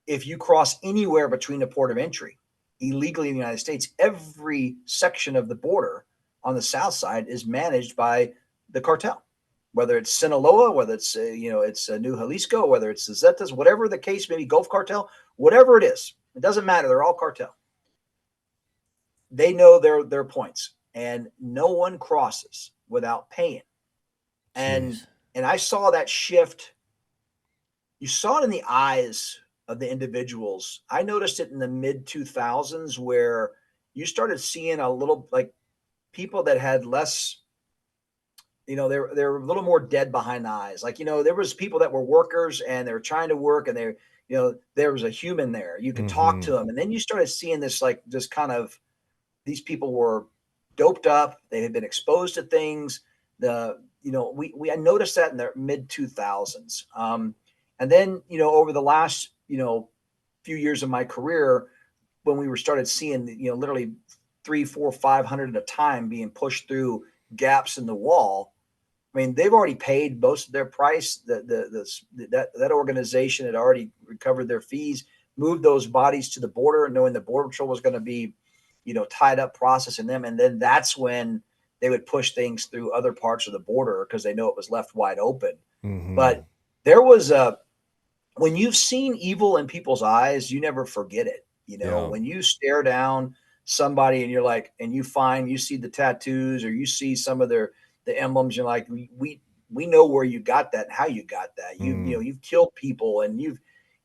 If you cross anywhere between the port of entry illegally in the United States, every section of the border on the south side is managed by the cartel. Whether it's Sinaloa, whether it's it's New Jalisco, whether it's the Zetas, whatever the case, maybe Gulf Cartel, whatever it is, it doesn't matter. They're all cartel. They know their points, and no one crosses without paying. And Jeez. and I saw that shift. You saw it in the eyes of the individuals. I noticed it in the mid 2000s, where you started seeing a little, like, people that had less, they're a little more dead behind the eyes. Like, there was people that were workers, and they were trying to work, and there was a human there. You could talk to Hmm. them. And then you started seeing this, like, just kind of, these people were doped up. They had been exposed to things. I noticed that in the mid 2000s. And then, over the last, few years of my career when we started seeing, literally 3, 4, 500 at a time being pushed through gaps in the wall. I mean, they've already paid most of their price. That organization had already recovered their fees, moved those bodies to the border, knowing the Border Patrol was going to be, tied up processing them. And then that's when they would push things through other parts of the border because they know it was left wide open. Mm-hmm. But there was when you've seen evil in people's eyes, you never forget it. When you stare down somebody and you're like, and you see the tattoos or you see some of the emblems, you're like, we know where you got that and how you got that. You've killed people and you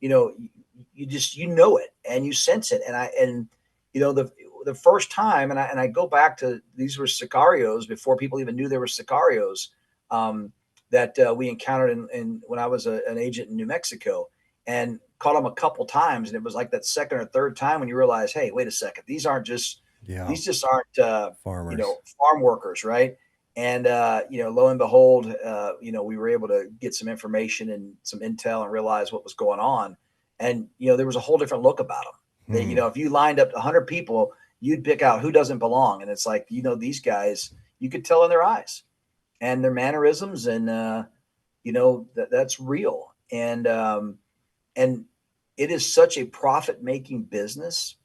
know it and you sense it. And the first time, and I go back to, these were sicarios before people even knew they were sicarios, that we encountered in when I was an agent in New Mexico, and caught them a couple times. And it was like that second or third time when you realize, hey, wait a second, these just aren't farmers, farm workers, right? And lo and behold, we were able to get some information and some intel and realize what was going on. And there was a whole different look about them. If you lined up 100 people, you'd pick out who doesn't belong. And it's like, these guys, you could tell in their eyes and their mannerisms, and that's real. And it is such a profit-making business.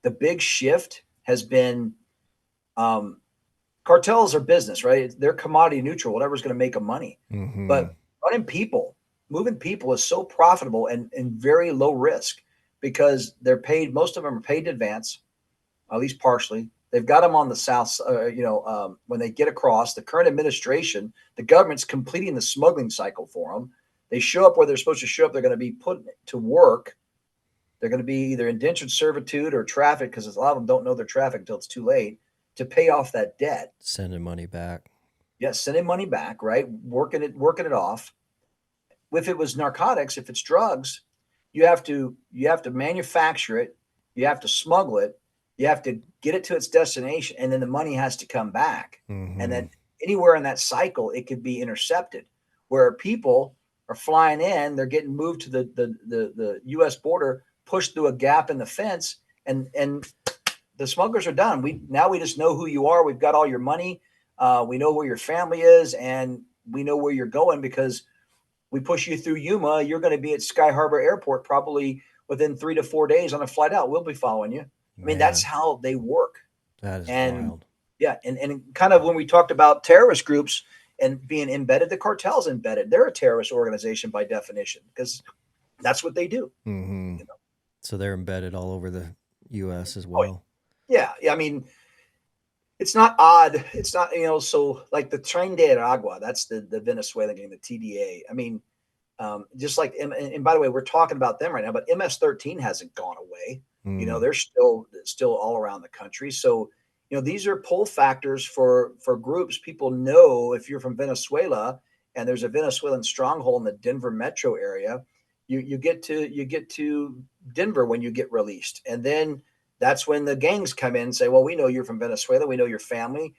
The big shift has been, cartels are business, right? They're commodity neutral, whatever's going to make them money. Mm-hmm. But moving people is so profitable and very low risk because they're paid. Most of them are paid in advance, at least partially. They've got them on the south, when they get across. The current administration, the government's completing the smuggling cycle for them. They show up where they're supposed to show up. They're going to be put to work. They're going to be either indentured servitude or traffic, because a lot of them don't know their traffic until it's too late, to pay off that debt. Sending money back. Yes, sending money back, right? Working it off. If it was narcotics, if it's drugs, you have to manufacture it, you have to smuggle it, you have to get it to its destination, and then the money has to come back. Mm-hmm. And then anywhere in that cycle, it could be intercepted. Where people are flying in, they're getting moved to the U.S. border, pushed through a gap in the fence, and the smugglers are done. We just know who you are. We've got all your money. We know where your family is, and we know where you're going because we push you through Yuma. You're going to be at Sky Harbor Airport probably within 3 to 4 days on a flight out. We'll be following you. I mean, that's how they work. That is wild. Yeah. And kind of when we talked about terrorist groups and being embedded, the cartel's embedded. They're a terrorist organization by definition because that's what they do. Mm-hmm. So they're embedded all over the U.S. as well. Yeah. I mean, it's not odd. It's not, so like the Tren de Aragua, that's the Venezuelan game, the TDA. I mean, just like, and by the way, we're talking about them right now, but MS-13 hasn't gone away. They're still all around the country. So, these are pull factors for groups. People know if you're from Venezuela and there's a Venezuelan stronghold in the Denver metro area, you get to Denver when you get released. And then that's when the gangs come in and say, well, we know you're from Venezuela. We know your family.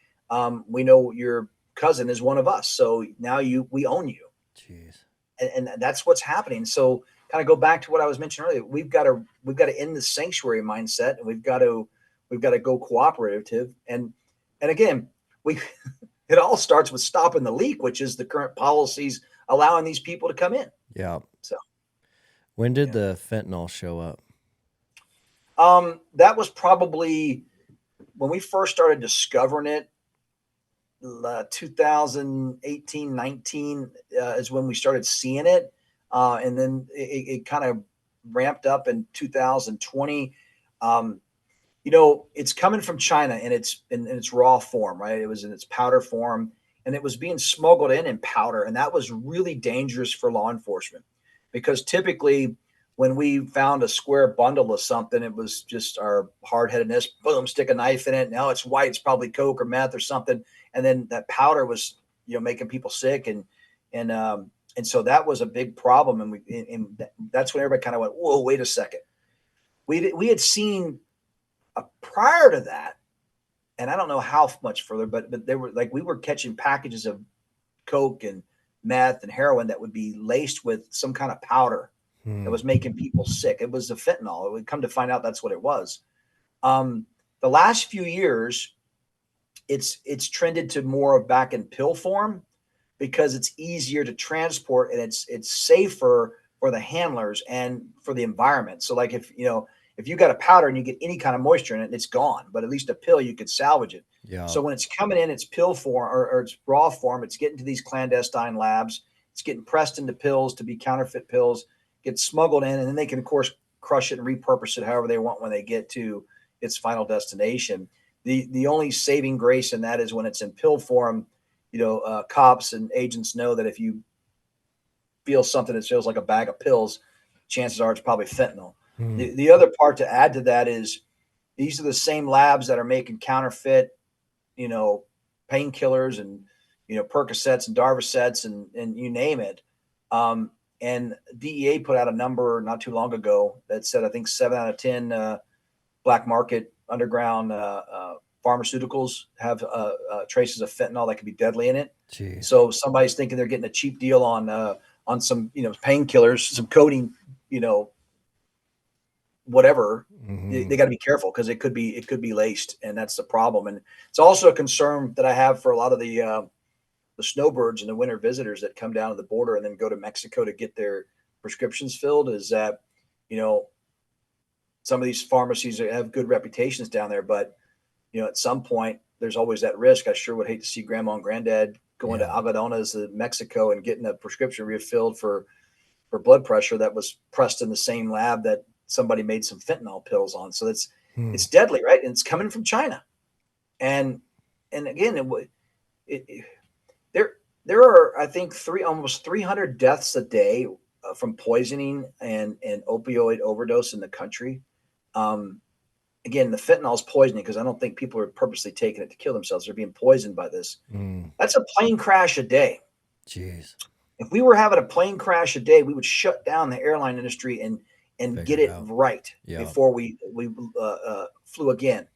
We know your cousin is one of us. So now we own you. Jeez. And that's what's happening. So kind of go back to what I was mentioning earlier. We've got to end the sanctuary mindset, and we've got to go cooperative. And again, it all starts with stopping the leak, which is the current policies allowing these people to come in. Yeah. So when did the fentanyl show up? That was probably when we first started discovering it. 2018, 19 is when we started seeing it. And then it kind of ramped up in 2020. It's coming from China and it's in its raw form, right? It was in its powder form and it was being smuggled in powder. And that was really dangerous for law enforcement because typically when we found a square bundle of something, it was just our hard-headedness, boom, stick a knife in it. Now it's white, it's probably coke or meth or something. And then that powder was, making people sick. And so that was a big problem. And that's when everybody kind of went, whoa, wait a second. We had seen prior to that, and I don't know how much further, but they were like, we were catching packages of coke and meth and heroin that would be laced with some kind of powder. that was making people sick. It was the fentanyl. It would come to find out that's what it was. The last few years, it's trended to more of back in pill form because it's easier to transport and it's safer for the handlers and for the environment. So like if you got a powder and you get any kind of moisture in it, it's gone. But at least a pill, you could salvage it. Yeah. So when it's coming in its pill form or its raw form, it's getting to these clandestine labs. It's getting pressed into pills to be counterfeit pills, get smuggled in, and then they can, of course, crush it and repurpose it however they want when they get to its final destination. The only saving grace in that is when it's in pill form. Cops and agents know that if you feel something that feels like a bag of pills, chances are it's probably fentanyl. The other part to add to that is these are the same labs that are making counterfeit, painkillers and, Percocets and Darvocets and you name it. And DEA put out a number not too long ago that said, I think 7 out of 10 black market underground pharmaceuticals have traces of fentanyl that could be deadly in it. Jeez. So somebody's thinking they're getting a cheap deal on some, painkillers, some codeine, whatever. They got to be careful because it could be laced, and that's the problem. And it's also a concern that I have for a lot of the snowbirds and the winter visitors that come down to the border and then go to Mexico to get their prescriptions filled is that, some of these pharmacies have good reputations down there, but, at some point there's always that risk. I sure would hate to see grandma and granddad going to Agadonas, Mexico, and getting a prescription refilled for blood pressure that was pressed in the same lab that somebody made some fentanyl pills on. So it's deadly, right? And it's coming from China. And again, there are, I think, almost 300 deaths a day from poisoning and opioid overdose in the country. Again, the fentanyl is poisoning because I don't think people are purposely taking it to kill themselves. They're being poisoned by this. That's a plane crash a day. Jeez. If we were having a plane crash a day, we would shut down the airline industry and get it right before we flew again.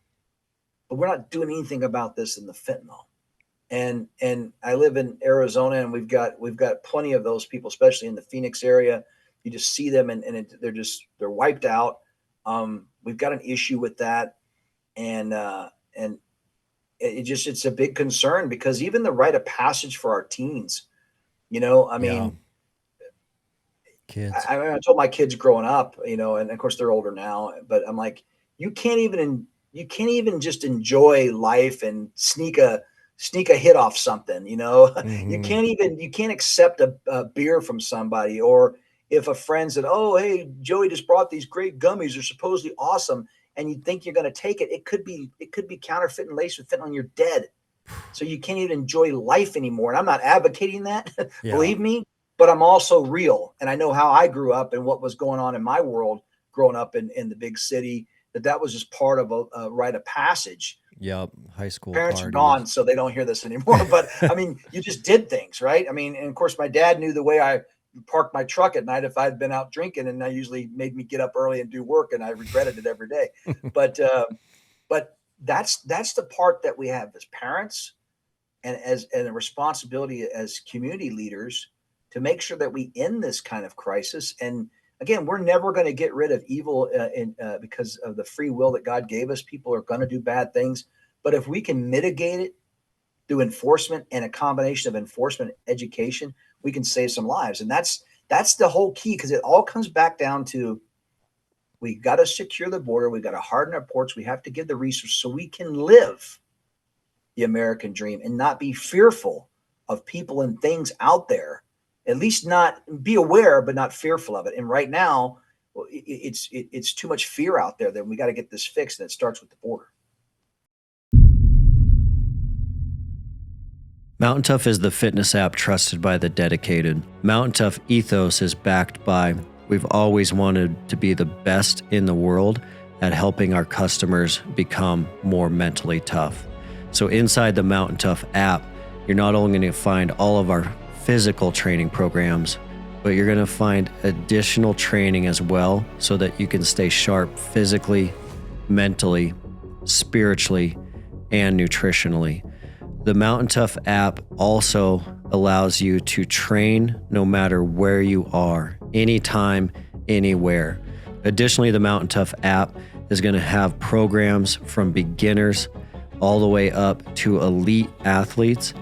But we're not doing anything about this in the fentanyl. And I live in Arizona, and we've got plenty of those people, especially in the Phoenix area. You just see them, and they're wiped out. We've got an issue with that, and it's a big concern because even the rite of passage for our teens, kids. I told my kids growing up, and of course they're older now, but I'm like, you can't even just enjoy life and sneak a hit off something, you can't accept a beer from somebody, or if a friend said, oh, hey, Joey just brought these great gummies, they're supposedly awesome, and you think you're going to take it, it could be counterfeit and laced with fentanyl, and you're dead. So you can't even enjoy life anymore. And I'm not advocating that, believe me, but I'm also real. And I know how I grew up and what was going on in my world growing up in the big city, that was just part of a rite of passage. Yep. High school parents parties. are gone, so they don't hear this anymore. But I mean, you just did things, right? I mean, and of course, my dad knew the way I parked my truck at night if I'd been out drinking, and I usually made me get up early and do work, and I regretted it every day. But that's the part that we have as parents and a responsibility as community leaders to make sure that we end this kind of crisis. And again, we're never going to get rid of evil because of the free will that God gave us. People are going to do bad things. But if we can mitigate it through enforcement and a combination of enforcement and education, we can save some lives. And that's the whole key, because it all comes back down to we got to secure the border. We got to harden our ports. We have to give the resources so we can live the American dream and not be fearful of people and things out there. At least not be aware, but not fearful of it. And right now, it's too much fear out there that we got to get this fixed, and it starts with the border. Mountain Tough is the fitness app trusted by the dedicated. Mountain Tough ethos is backed by, we've always wanted to be the best in the world at helping our customers become more mentally tough. So inside the Mountain Tough app, you're not only going to find all of our physical training programs, but you're going to find additional training as well so that you can stay sharp physically, mentally, spiritually, and nutritionally. The Mountain Tough app also allows you to train no matter where you are, anytime, anywhere. Additionally, the Mountain Tough app is going to have programs from beginners all the way up to elite athletes.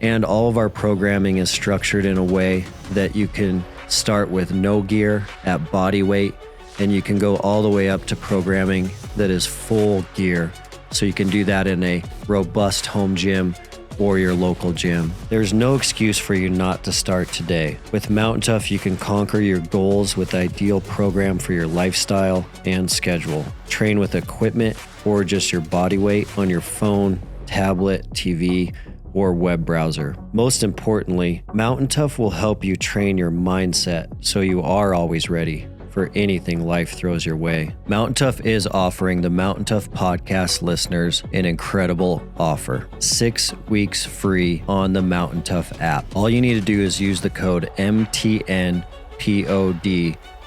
And all of our programming is structured in a way that you can start with no gear at body weight, and you can go all the way up to programming that is full gear. So you can do that in a robust home gym or your local gym. There's no excuse for you not to start today. With Mountain Tough, you can conquer your goals with the ideal program for your lifestyle and schedule. Train with equipment or just your body weight on your phone, tablet, TV, or web browser. Most importantly, Mountain Tough will help you train your mindset so you are always ready for anything life throws your way. Mountain Tough is offering the Mountain Tough podcast listeners an incredible offer. 6 weeks free on the Mountain Tough app. All you need to do is use the code MTNPOD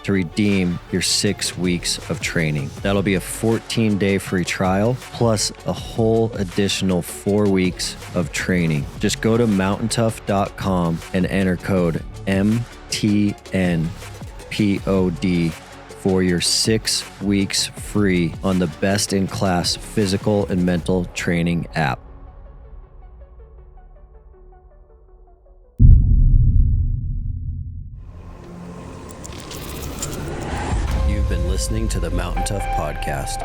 to redeem your 6 weeks of training. That'll be a 14-day free trial plus a whole additional 4 weeks of training. Just go to mountaintough.com and enter code MTNPOD for your 6 weeks free on the best-in-class physical and mental training app. You've been listening to the Mountain Tough podcast.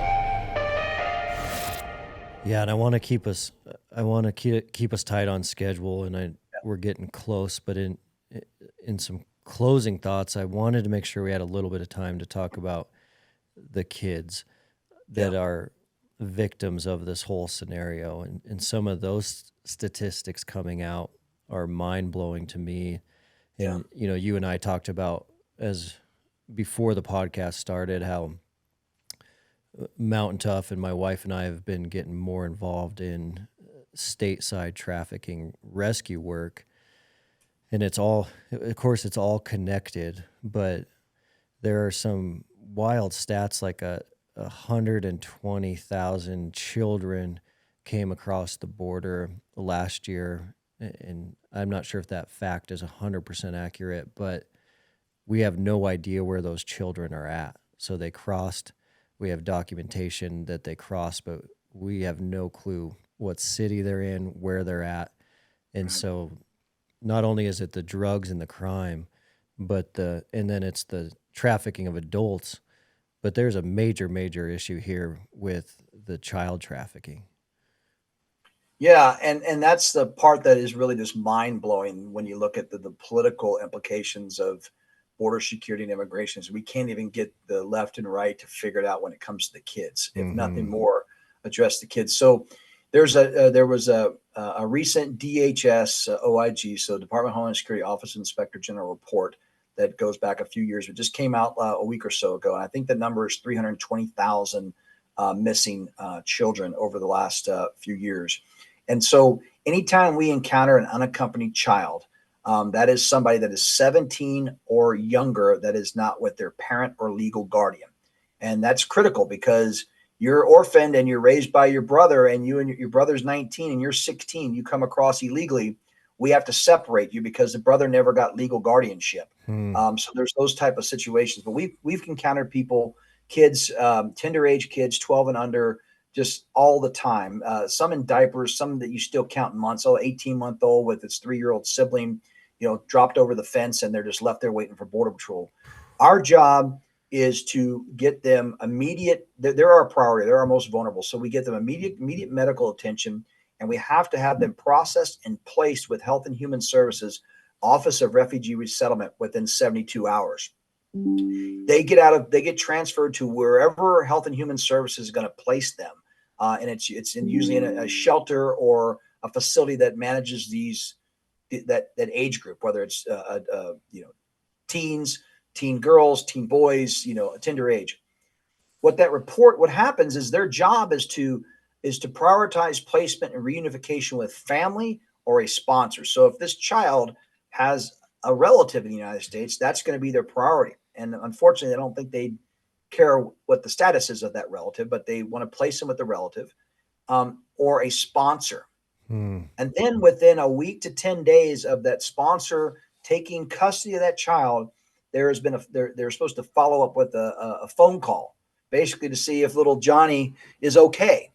Yeah, and I want to keep us tight on schedule, and we're getting close, but in some closing thoughts, I wanted to make sure we had a little bit of time to talk about the kids that are victims of this whole scenario. And some of those statistics coming out are mind-blowing to me. And, you and I talked about, as before the podcast started, how Mountain Tough and my wife and I have been getting more involved in stateside trafficking rescue work. And it's all connected, but there are some wild stats, like 120,000 children came across the border last year. And I'm not sure if that fact is 100% accurate, but we have no idea where those children are at. So they crossed, we have documentation that they crossed, but we have no clue what city they're in, where they're at. And so not only is it the drugs and the crime, but then it's the trafficking of adults, but there's a major, major issue here with the child trafficking. Yeah, and that's the part that is really just mind-blowing when you look at the political implications of border security and immigration. We can't even get the left and right to figure it out when it comes to the kids, if nothing more, address the kids. So there was a recent DHS OIG, so Department of Homeland Security Office of Inspector General report that goes back a few years. It just came out a week or so ago, and I think the number is 320,000 missing children over the last few years. And so anytime we encounter an unaccompanied child, that is somebody that is 17 or younger that is not with their parent or legal guardian. And that's critical because you're orphaned and you're raised by your brother, and your brother's 19 and you're 16, you come across illegally, we have to separate you because the brother never got legal guardianship. So there's those type of situations. But we've encountered kids, tender age kids, 12 and under, just all the time. Some in diapers, some that you still count in months. 18-month-old with its 3-year-old sibling, dropped over the fence, and they're just left there waiting for Border Patrol. Our job is to get them immediate. They're our priority. They're our most vulnerable. So we get them immediate medical attention, and we have to have them processed and placed with Health and Human Services Office of Refugee Resettlement within 72 hours. They get transferred to wherever Health and Human Services is going to place them. And it's usually in a shelter or a facility that manages that age group, whether it's teens, teen girls, teen boys, tender age. What happens is their job is to prioritize placement and reunification with family or a sponsor. So if this child has a relative in the United States, that's going to be their priority. And unfortunately, I don't think they care what the status is of that relative, but they want to place them with a relative or a sponsor. And then within a week to 10 days of that sponsor taking custody of that child, there has been they're supposed to follow up with a phone call, basically to see if little Johnny is okay.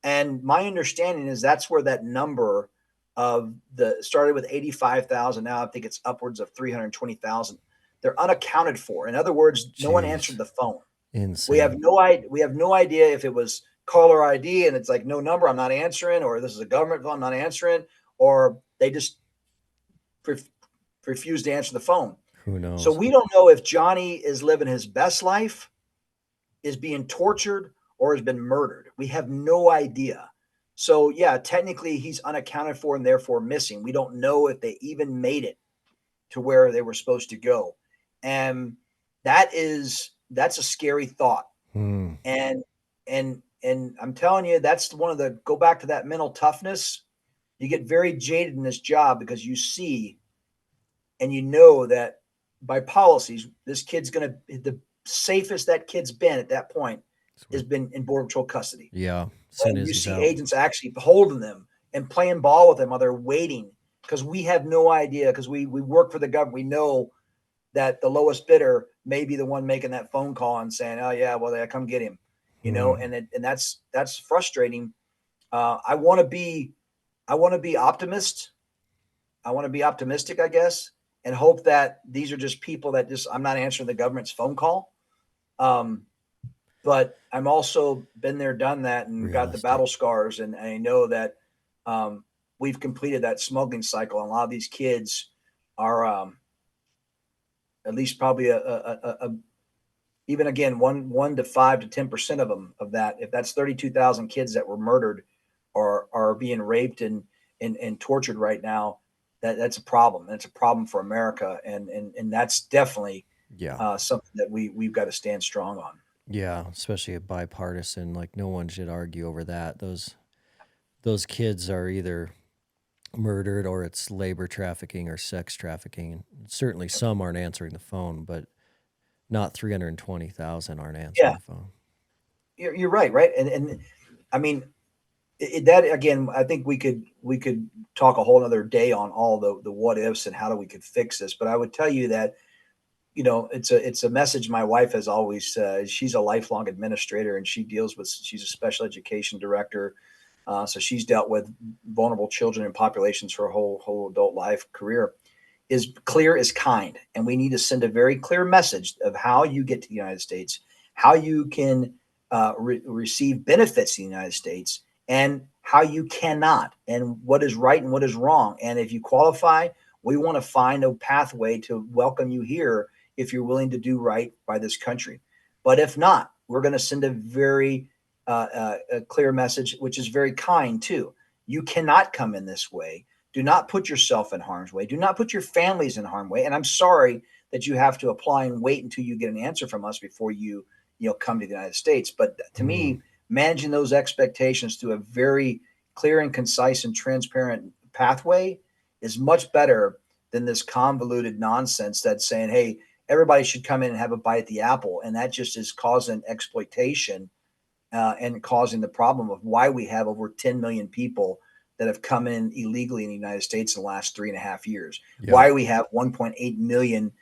And my understanding is that's where that number of the started with 85,000. Now I think it's upwards of 320,000. They're unaccounted for. In other words, no one answered Jeez. the phone. We have Insane. no idea. We have no idea if it was caller ID and it's like no number, I'm not answering, or this is a government phone, I'm not answering, or they just refuse to answer the phone. Who So knows? we don't know if Johnny is living his best life, is being tortured, or has been murdered. We have no idea. So yeah, technically he's unaccounted for and therefore missing. We don't know if they even made it to where they were supposed to go. And that's a scary thought. Hmm. And and I'm telling you, that's one of the go back to that mental toughness. You get very jaded in this job because you see and you know that by policies, this kid's gonna the safest that kid's been at that point has been in border patrol custody. Yeah. Soon And as you he's see out. agents actually holding them and playing ball with them while they're waiting because we have no idea because we work for the government. We know that the lowest bidder may be the one making that phone call and saying, "Oh yeah, well, come get him," Hmm. and that's frustrating. I want to be optimist. I want to be optimistic, I guess, and hope that these are just people that just I'm not answering the government's phone call. Um, but I'm also been there, done that, and got the Realistic. battle scars, and I know that um, we've completed that smuggling cycle. And a lot of these kids are at least probably a even again 1 to 5 to 10% of them of that. If that's 32,000 kids that were murdered or are being raped and tortured right now, that's a problem. That's a problem for America, and that's definitely Yeah. something that we've got to stand strong on. Yeah. Especially a bipartisan. Like no one should argue over that. Those kids are either murdered or it's labor trafficking or sex trafficking. And certainly some aren't answering the phone, but not 320,000 aren't answering Yeah, the phone. you're right, right, and I mean that again. I think we could talk a whole other day on all the what ifs and how do we could fix this. But I would tell you that it's a message my wife has always. She's a lifelong administrator and she deals with. She's a special education director, so she's dealt with vulnerable children and populations her whole adult life career. Is clear is kind, and we need to send a very clear message of how you get to the United States, how you can receive benefits in the United States, and how you cannot, and what is right and what is wrong. And if you qualify, we want to find a pathway to welcome you here if you're willing to do right by this country. But if not, we're going to send a very a clear message, which is very kind too. You cannot come in this way. Do not put yourself in harm's way. Do not put your families in harm's way. And I'm sorry that you have to apply and wait until you get an answer from us before you come to the United States. But to Mm. me, managing those expectations through a very clear and concise and transparent pathway is much better than this convoluted nonsense that's saying, hey, everybody should come in and have a bite at the apple. And that just is causing exploitation and causing the problem of why we have over 10 million people that have come in illegally in the United States in the last 3.5 years. Yep. Why we have 1.8 million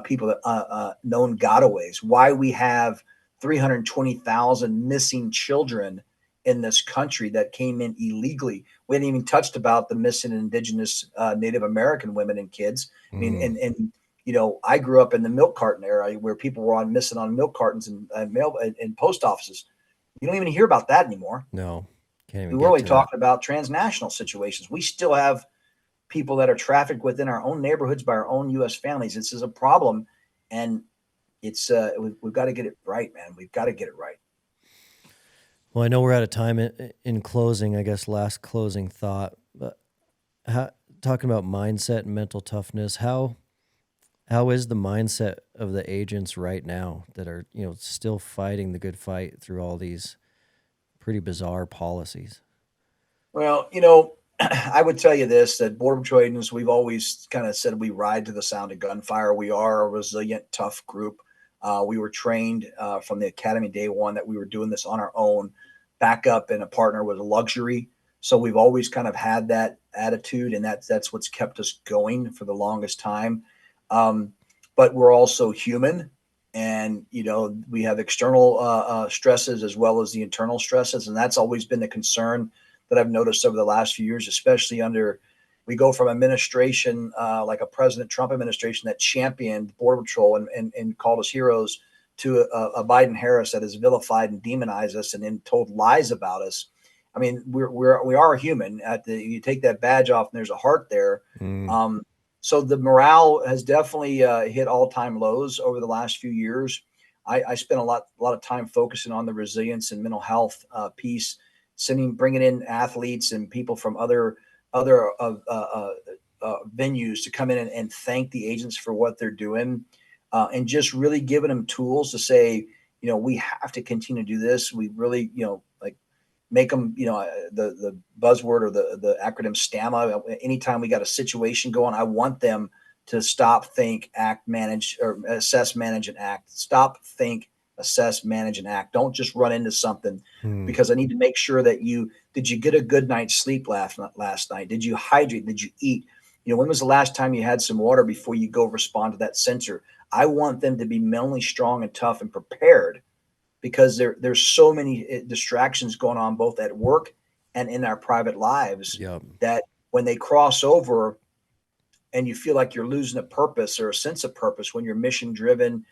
people that known gotaways. Why we have 320,000 missing children in this country that came in illegally. We hadn't even touched about the missing indigenous Native American women and kids. I mean, Mm. and I grew up in the milk carton era where people were on missing on milk cartons and mail and post offices. You don't even hear about that anymore. No, can't even We were get only to that. talking about transnational situations. We still have people that are trafficked within our own neighborhoods by our own U.S. families. This is a problem, and it's we've got to get it right, man. We've got to get it right. Well, I know we're out of time. In closing, I guess last closing thought, but how, talking about mindset and mental toughness, how is the mindset of the agents right now that are still fighting the good fight through all these pretty bizarre policies? Well, I would tell you this that Border Patrol agents, we've always kind of said we ride to the sound of gunfire. We are a resilient, tough group. We were trained from the academy day one that we were doing this on our own. Backup and a partner was a luxury. So we've always kind of had that attitude, and that's what's kept us going for the longest time. Um, but we're also human. And, we have external stresses as well as the internal stresses. And that's always been the concern that I've noticed over the last few years, especially we go from administration, like a President Trump administration that championed Border Patrol and called us heroes, to a Biden Harris that has vilified and demonized us and then told lies about us. I mean, we are human. You take that badge off and there's a heart there. So the morale has definitely hit all-time lows over the last few years. I spent a lot of time focusing on the resilience and mental health piece, bringing in athletes and people from other venues to come in and thank the agents for what they're doing, and just really giving them tools to say, we have to continue to do this. We really, like make them, the buzzword or the acronym STAMA. Anytime we got a situation going, I want them to stop, think, act, manage, or assess, manage, and act. Stop, think, assess, manage, and act. Don't just run into something, because I need to make sure that did you get a good night's sleep last night? Did you hydrate? Did you eat? When was the last time you had some water before you go respond to that sensor? I want them to be mentally strong and tough and prepared, because there's so many distractions going on both at work and in our private lives, that when they cross over and you feel like you're losing a purpose or a sense of purpose when you're mission driven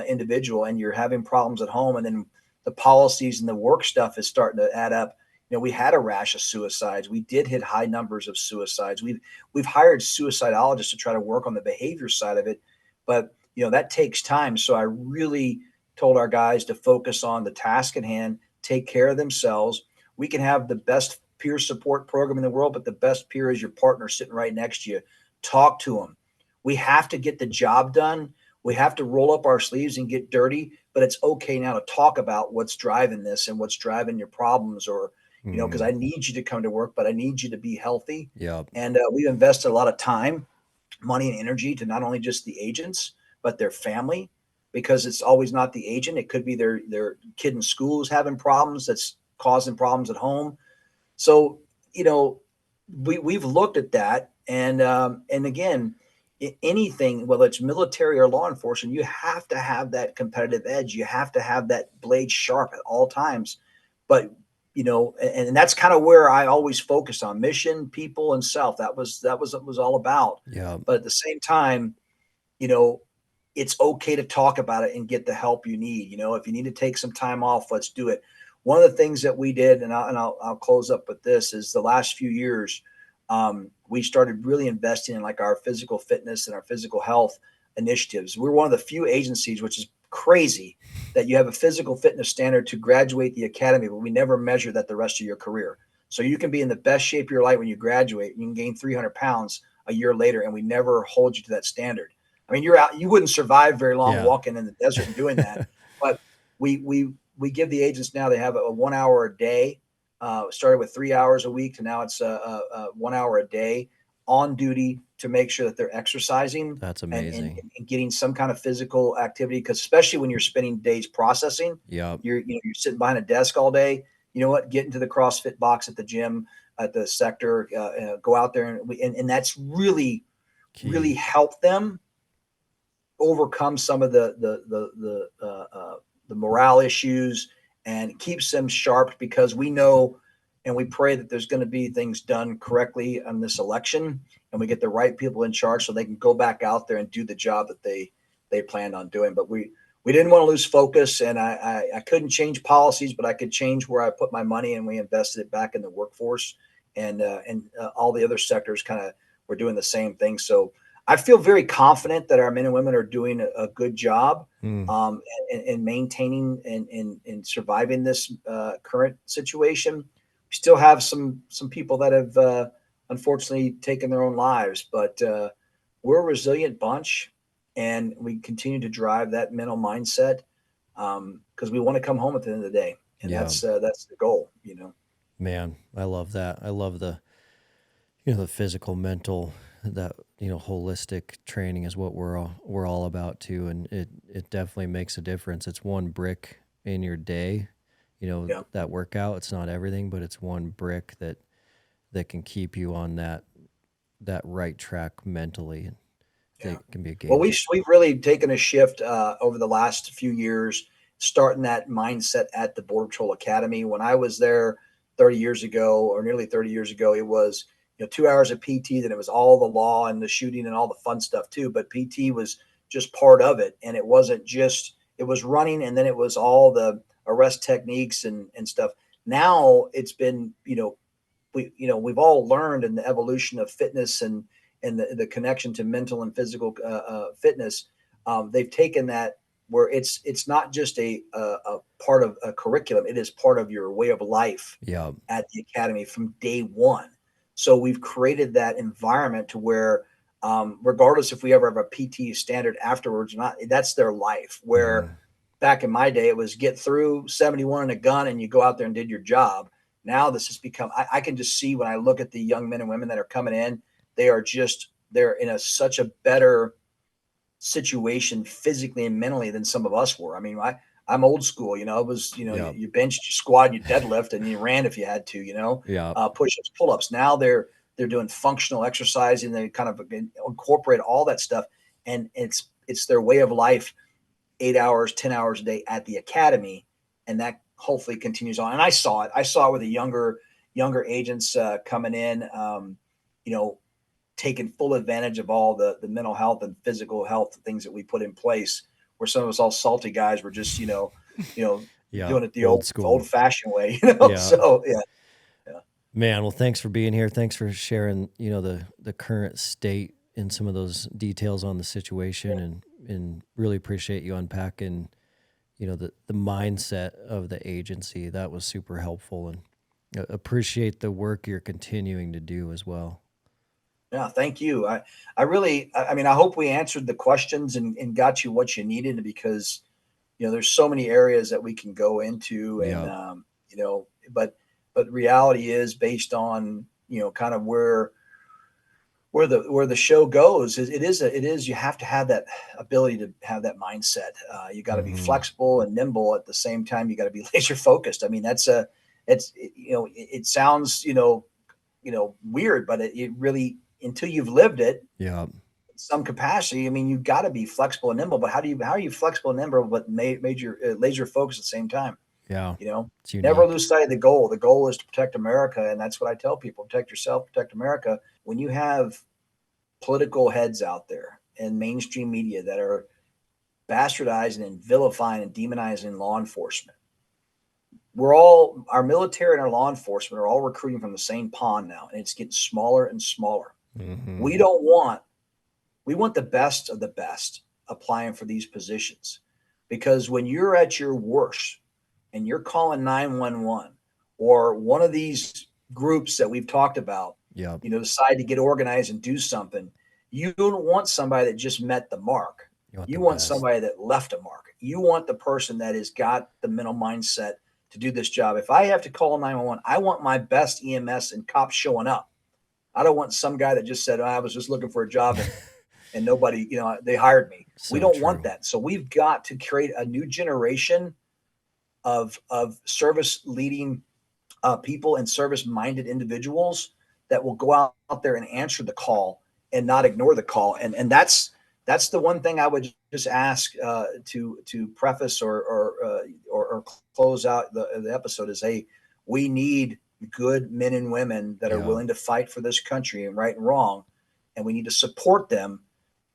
individual and you're having problems at home, and then the policies and the work stuff is starting to add up. We had a rash of suicides. We did hit high numbers of suicides. We've hired suicidologists to try to work on the behavior side of it, but that takes time. So I really told our guys to focus on the task at hand, take care of themselves. We can have the best peer support program in the world, but the best peer is your partner sitting right next to you. Talk to them. We have to get the job done. We have to roll up our sleeves and get dirty, but it's okay now to talk about what's driving this and what's driving your problems, or, because I need you to come to work, but I need you to be healthy. And we've invested a lot of time, money, and energy to not only just the agents, but their family, because it's always not the agent. It could be their kid in school is having problems that's causing problems at home. So, we've looked at that. And again, anything, whether it's military or law enforcement, you have to have that competitive edge. You have to have that blade sharp at all times. But, and that's kind of where I always focus on: mission, people, and self. That was what it was all about. But at the same time, it's okay to talk about it and get the help you need. If you need to take some time off, let's do it. One of the things that we did, and I'll close up with this, is the last few years, we started really investing in like our physical fitness and our physical health initiatives. We're one of the few agencies, which is crazy, that you have a physical fitness standard to graduate the academy, but we never measure that the rest of your career. So you can be in the best shape of your life when you graduate. You can gain 300 pounds a year later, and we never hold you to that standard. I mean, you wouldn't survive very long walking in the desert and doing that. But we give the agents now, they have a 1 hour a day. Started with 3 hours a week to now it's 1 hour a day on duty to make sure that they're exercising. That's amazing. And getting some kind of physical activity, because especially when you're spending days processing, you're sitting behind a desk all day. You know what? Get into the CrossFit box at the gym, at the sector, go out there, and that's really really helped them overcome some of the morale issues, and keeps them sharp, because we know and we pray that there's going to be things done correctly on this election, and we get the right people in charge so they can go back out there and do the job that they planned on doing. But we didn't want to lose focus, and I couldn't change policies, but I could change where I put my money, and we invested it back in the workforce, and all the other sectors kind of were doing the same thing. So I feel very confident that our men and women are doing a good job in maintaining and surviving this current situation. We still have some people that have unfortunately taken their own lives, but we're a resilient bunch, and we continue to drive that mental mindset because we want to come home at the end of the day, and that's the goal. Man, I love that. I love the the physical, mental, that holistic training is what we're all about too, and it definitely makes a difference. It's one brick in your day. That workout, it's not everything, but it's one brick that can keep you on that right track mentally. Yeah. can be a Well, game we've really taken a shift over the last few years, starting that mindset at the Border Patrol Academy. When I was there 30 years ago, or nearly 30 years ago, it was 2 hours of PT. Then it was all the law and the shooting and all the fun stuff too. But PT was just part of it, and it wasn't just it was running, and then it was all the arrest techniques and stuff. Now it's been we've all learned in the evolution of fitness and the connection to mental and physical fitness. They've taken that where it's not just a part of a curriculum; it is part of your way of life yeah at the academy from day one. So we've created that environment to where, regardless if we ever have a PT standard afterwards or not, that's their life. Where Mhm. back in my day, it was get through 71 in a gun and you go out there and did your job. Now this has become, I can just see when I look at the young men and women that are coming in, they're in such a better situation physically and mentally than some of us were. I mean, I'm old school, it was, yeah you benched, you squat, you deadlift, and you ran if you had to, yeah push-ups, pull-ups. Now they're doing functional exercising. They kind of incorporate all that stuff. And it's their way of life, 8 hours, 10 hours a day at the academy. And that hopefully continues on. And I saw it with the younger agents coming in, you know, taking full advantage of all the mental health and physical health things that we put in place, where some of us all salty guys were just, you know, yeah doing it the old old school fashioned way, yeah So yeah, yeah, man, well, thanks for being here. Thanks for sharing, the current state and some of those details on the situation, and really appreciate you unpacking, the mindset of the agency. That was super helpful, and appreciate the work you're continuing to do as well. yeah. Thank you. I really, I mean, I hope we answered the questions and got you what you needed, because there's so many areas that we can go into, and Yeah. but reality is based on kind of where the show goes. It is you have to have that ability to have that mindset. You got to be Hmm. flexible and nimble at the same time. You got to be laser focused. I mean, it sounds weird, but it really, until you've lived it Yeah. in some capacity, I mean, you've got to be flexible and nimble. But how are you flexible and nimble but major laser focus at the same time? Yeah. you know It's Never unique. lose sight of the goal. The goal is to protect America, and that's what I tell people: protect yourself, protect America. When you have political heads out there and mainstream media that are bastardizing and vilifying and demonizing law enforcement, our military and our law enforcement are all recruiting from the same pond now, and it's getting smaller and smaller. Hmm. We don't want we want the best of the best applying for these positions, because when you're at your worst and you're calling 911, or one of these groups that we've talked about, Yeah. decide to get organized and do something, you don't want somebody that just met the mark. You want the You want best. somebody that left a mark. You want the person that has got the mental mindset to do this job. If I have to call 911, I want my best EMS and cops showing up. I don't want some guy that just said, I was just looking for a job, and nobody, they hired me. We So don't want true. that. So we've got to create a new generation of service leading people and service minded individuals that will go out there and answer the call and not ignore the call. And that's the one thing I would just ask to preface or close out the episode is, hey, we need good men and women that are Yeah. willing to fight for this country and right and wrong, and we need to support them,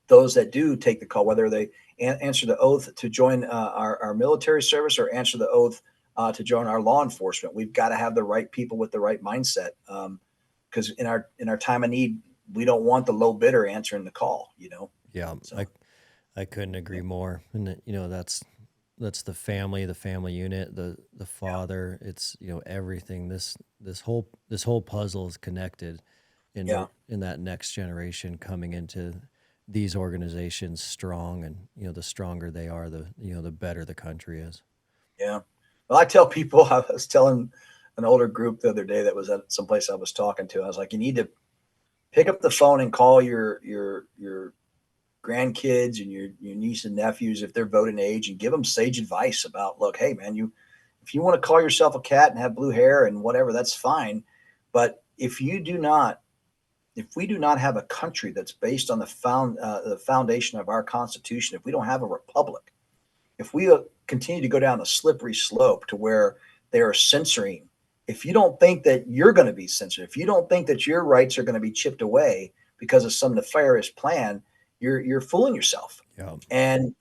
those that do take the call, whether they answer the oath to join our military service or answer the oath to join our law enforcement. We've got to have the right people with the right mindset, because in our time of need, we don't want the low bidder answering the call. Yeah. So I couldn't yeah, agree more. And that's the family unit, the yeah, father. It's, everything. This whole puzzle is connected yeah, in that next generation coming into these organizations strong, and the stronger they are, the better the country is. yeah. Well, I tell people, I was telling an older group the other day that was at some place I was talking to. I was like, you need to pick up the phone and call your grandkids and your niece and nephews if they're voting age, and give them sage advice about, look, hey man, if you want to call yourself a cat and have blue hair and whatever, that's fine. But if you do not if we do not have a country that's based on the foundation of our Constitution, if we don't have a republic, if we continue to go down a slippery slope to where they are censoring, if you don't think that you're going to be censored, if you don't think that your rights are going to be chipped away because of some nefarious plan, you're fooling yourself. Yeah. And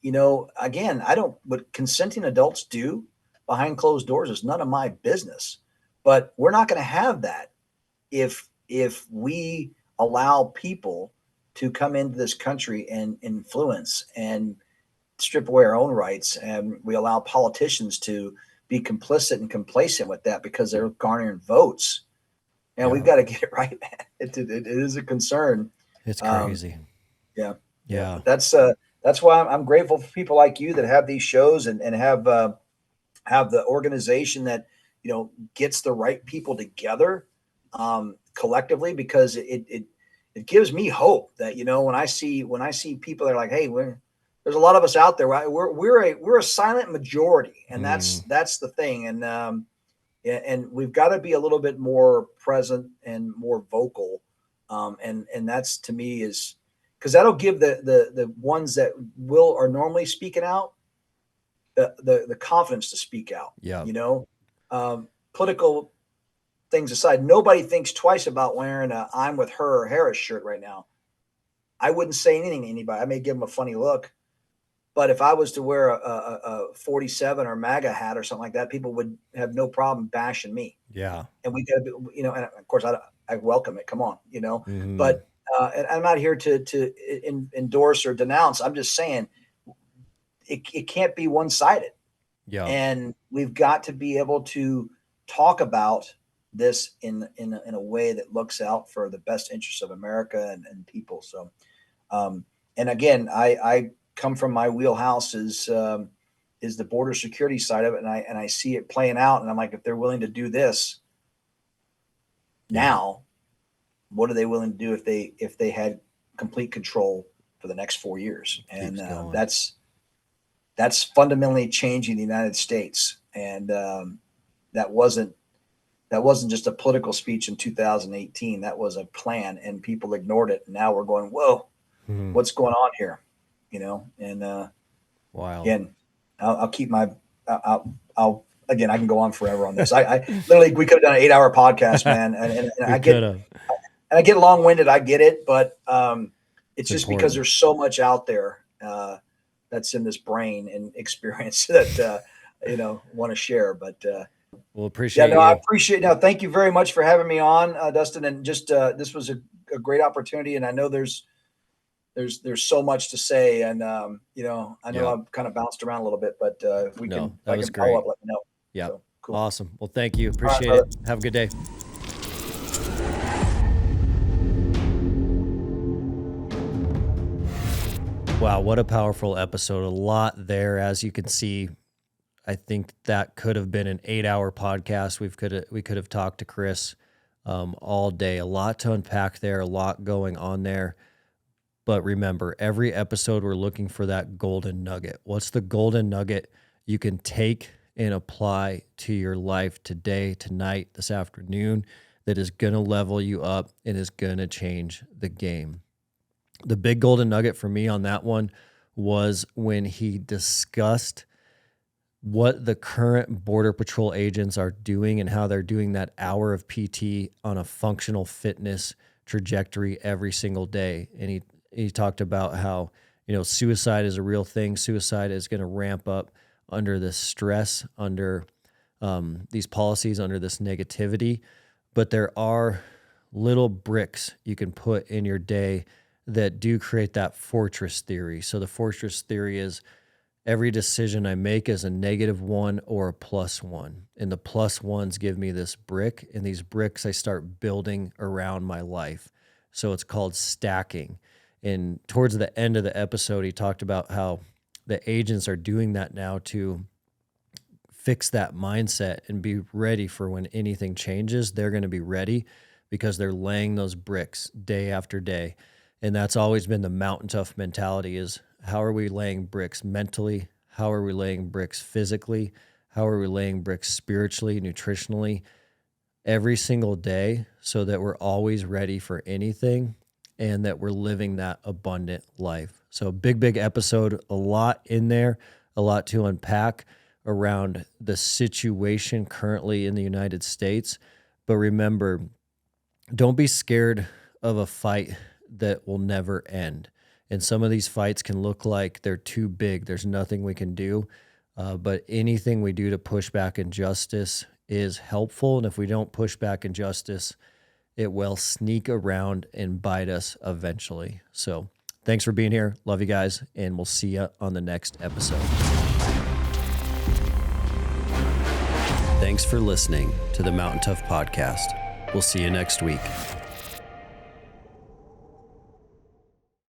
again, I don't. What consenting adults do behind closed doors is none of my business. But we're not going to have that if we allow people to come into this country and influence and strip away our own rights, and we allow politicians to be complicit and complacent with that because they're garnering votes. And Yeah. we've got to get it right, man. It is a concern. It's crazy. Yeah. Yeah. But that's why I'm grateful for people like you that have these shows and have the organization that gets the right people together collectively, because it gives me hope that when I see people that are like, hey, there's a lot of us out there. We're a silent majority, and that's the thing. And we've got to be a little bit more present and more vocal. And that's, to me, is because that'll give the ones that are normally speaking out the confidence to speak out. Yeah. Political things aside, nobody thinks twice about wearing a "I'm with her" or Harris shirt right now. I wouldn't say anything to anybody. I may give them a funny look, but if I was to wear a 47 or MAGA hat or something like that, people would have no problem bashing me. Yeah. And we got to be, and of course I welcome it. Come on, Mhm. but and I'm not here to endorse or denounce. I'm just saying it can't be one-sided. Yeah. And we've got to be able to talk about this in a way that looks out for the best interests of America and people. So, and again, I come from, my wheelhouse is the border security side of it, and I see it playing out, and I'm like, if they're willing to do this now, what are they willing to do if they had complete control for the next 4 years? And that's fundamentally changing the United States. And that wasn't just a political speech in 2018. That was a plan, and people ignored it. And now we're going, whoa, what's going on here? And wow. Again, I'll keep my, I'll again, I can go on forever on this. I literally, we could have done an 8-hour podcast, man. And I get long-winded. I get it, but it's just important, because there's so much out there that's in this brain and experience that want to share. But we'll appreciate. I appreciate. Now, thank you very much for having me on, Dustin. And just this was a great opportunity. And I know there's so much to say. And I know I've kind of bounced around a little bit, but if we can, that was great. Follow up, let me know. Yeah, so, cool. Awesome. Well, thank you. Appreciate it. Have a good day. Wow, what a powerful episode. A lot there, as you can see. I think that could have been an 8-hour podcast. We could have talked to Chris all day. A lot to unpack there, a lot going on there. But remember, every episode we're looking for that golden nugget. What's the golden nugget you can take and apply to your life today, tonight, this afternoon, that is going to level you up and is going to change the game? The big golden nugget for me on that one was when he discussed what the current Border Patrol agents are doing and how they're doing that hour of PT on a functional fitness trajectory every single day. And he talked about how, suicide is a real thing. Suicide is going to ramp up under this stress, under these policies, under this negativity. But there are little bricks you can put in your day that do create that fortress theory. So the fortress theory is every decision I make is a -1 or a +1. And the +1s give me this brick, and these bricks I start building around my life. So it's called stacking. And towards the end of the episode, he talked about how the agents are doing that now to fix that mindset and be ready for when anything changes. They're going to be ready because they're laying those bricks day after day. And that's always been the Mountain Tough mentality, is how are we laying bricks mentally? How are we laying bricks physically? How are we laying bricks spiritually, nutritionally? every single day so that we're always ready for anything and that we're living that abundant life. So big episode, a lot in there, a lot to unpack around the situation currently in the United States. But remember, don't be scared of a fight that will never end. And some of these fights can look like they're too big. There's nothing we can do. But anything we do to push back injustice is helpful. And if we don't push back injustice, it will sneak around and bite us eventually. So thanks for being here. Love you guys. And we'll see you on the next episode. Thanks for listening to the Mountain Tough Podcast. We'll see you next week.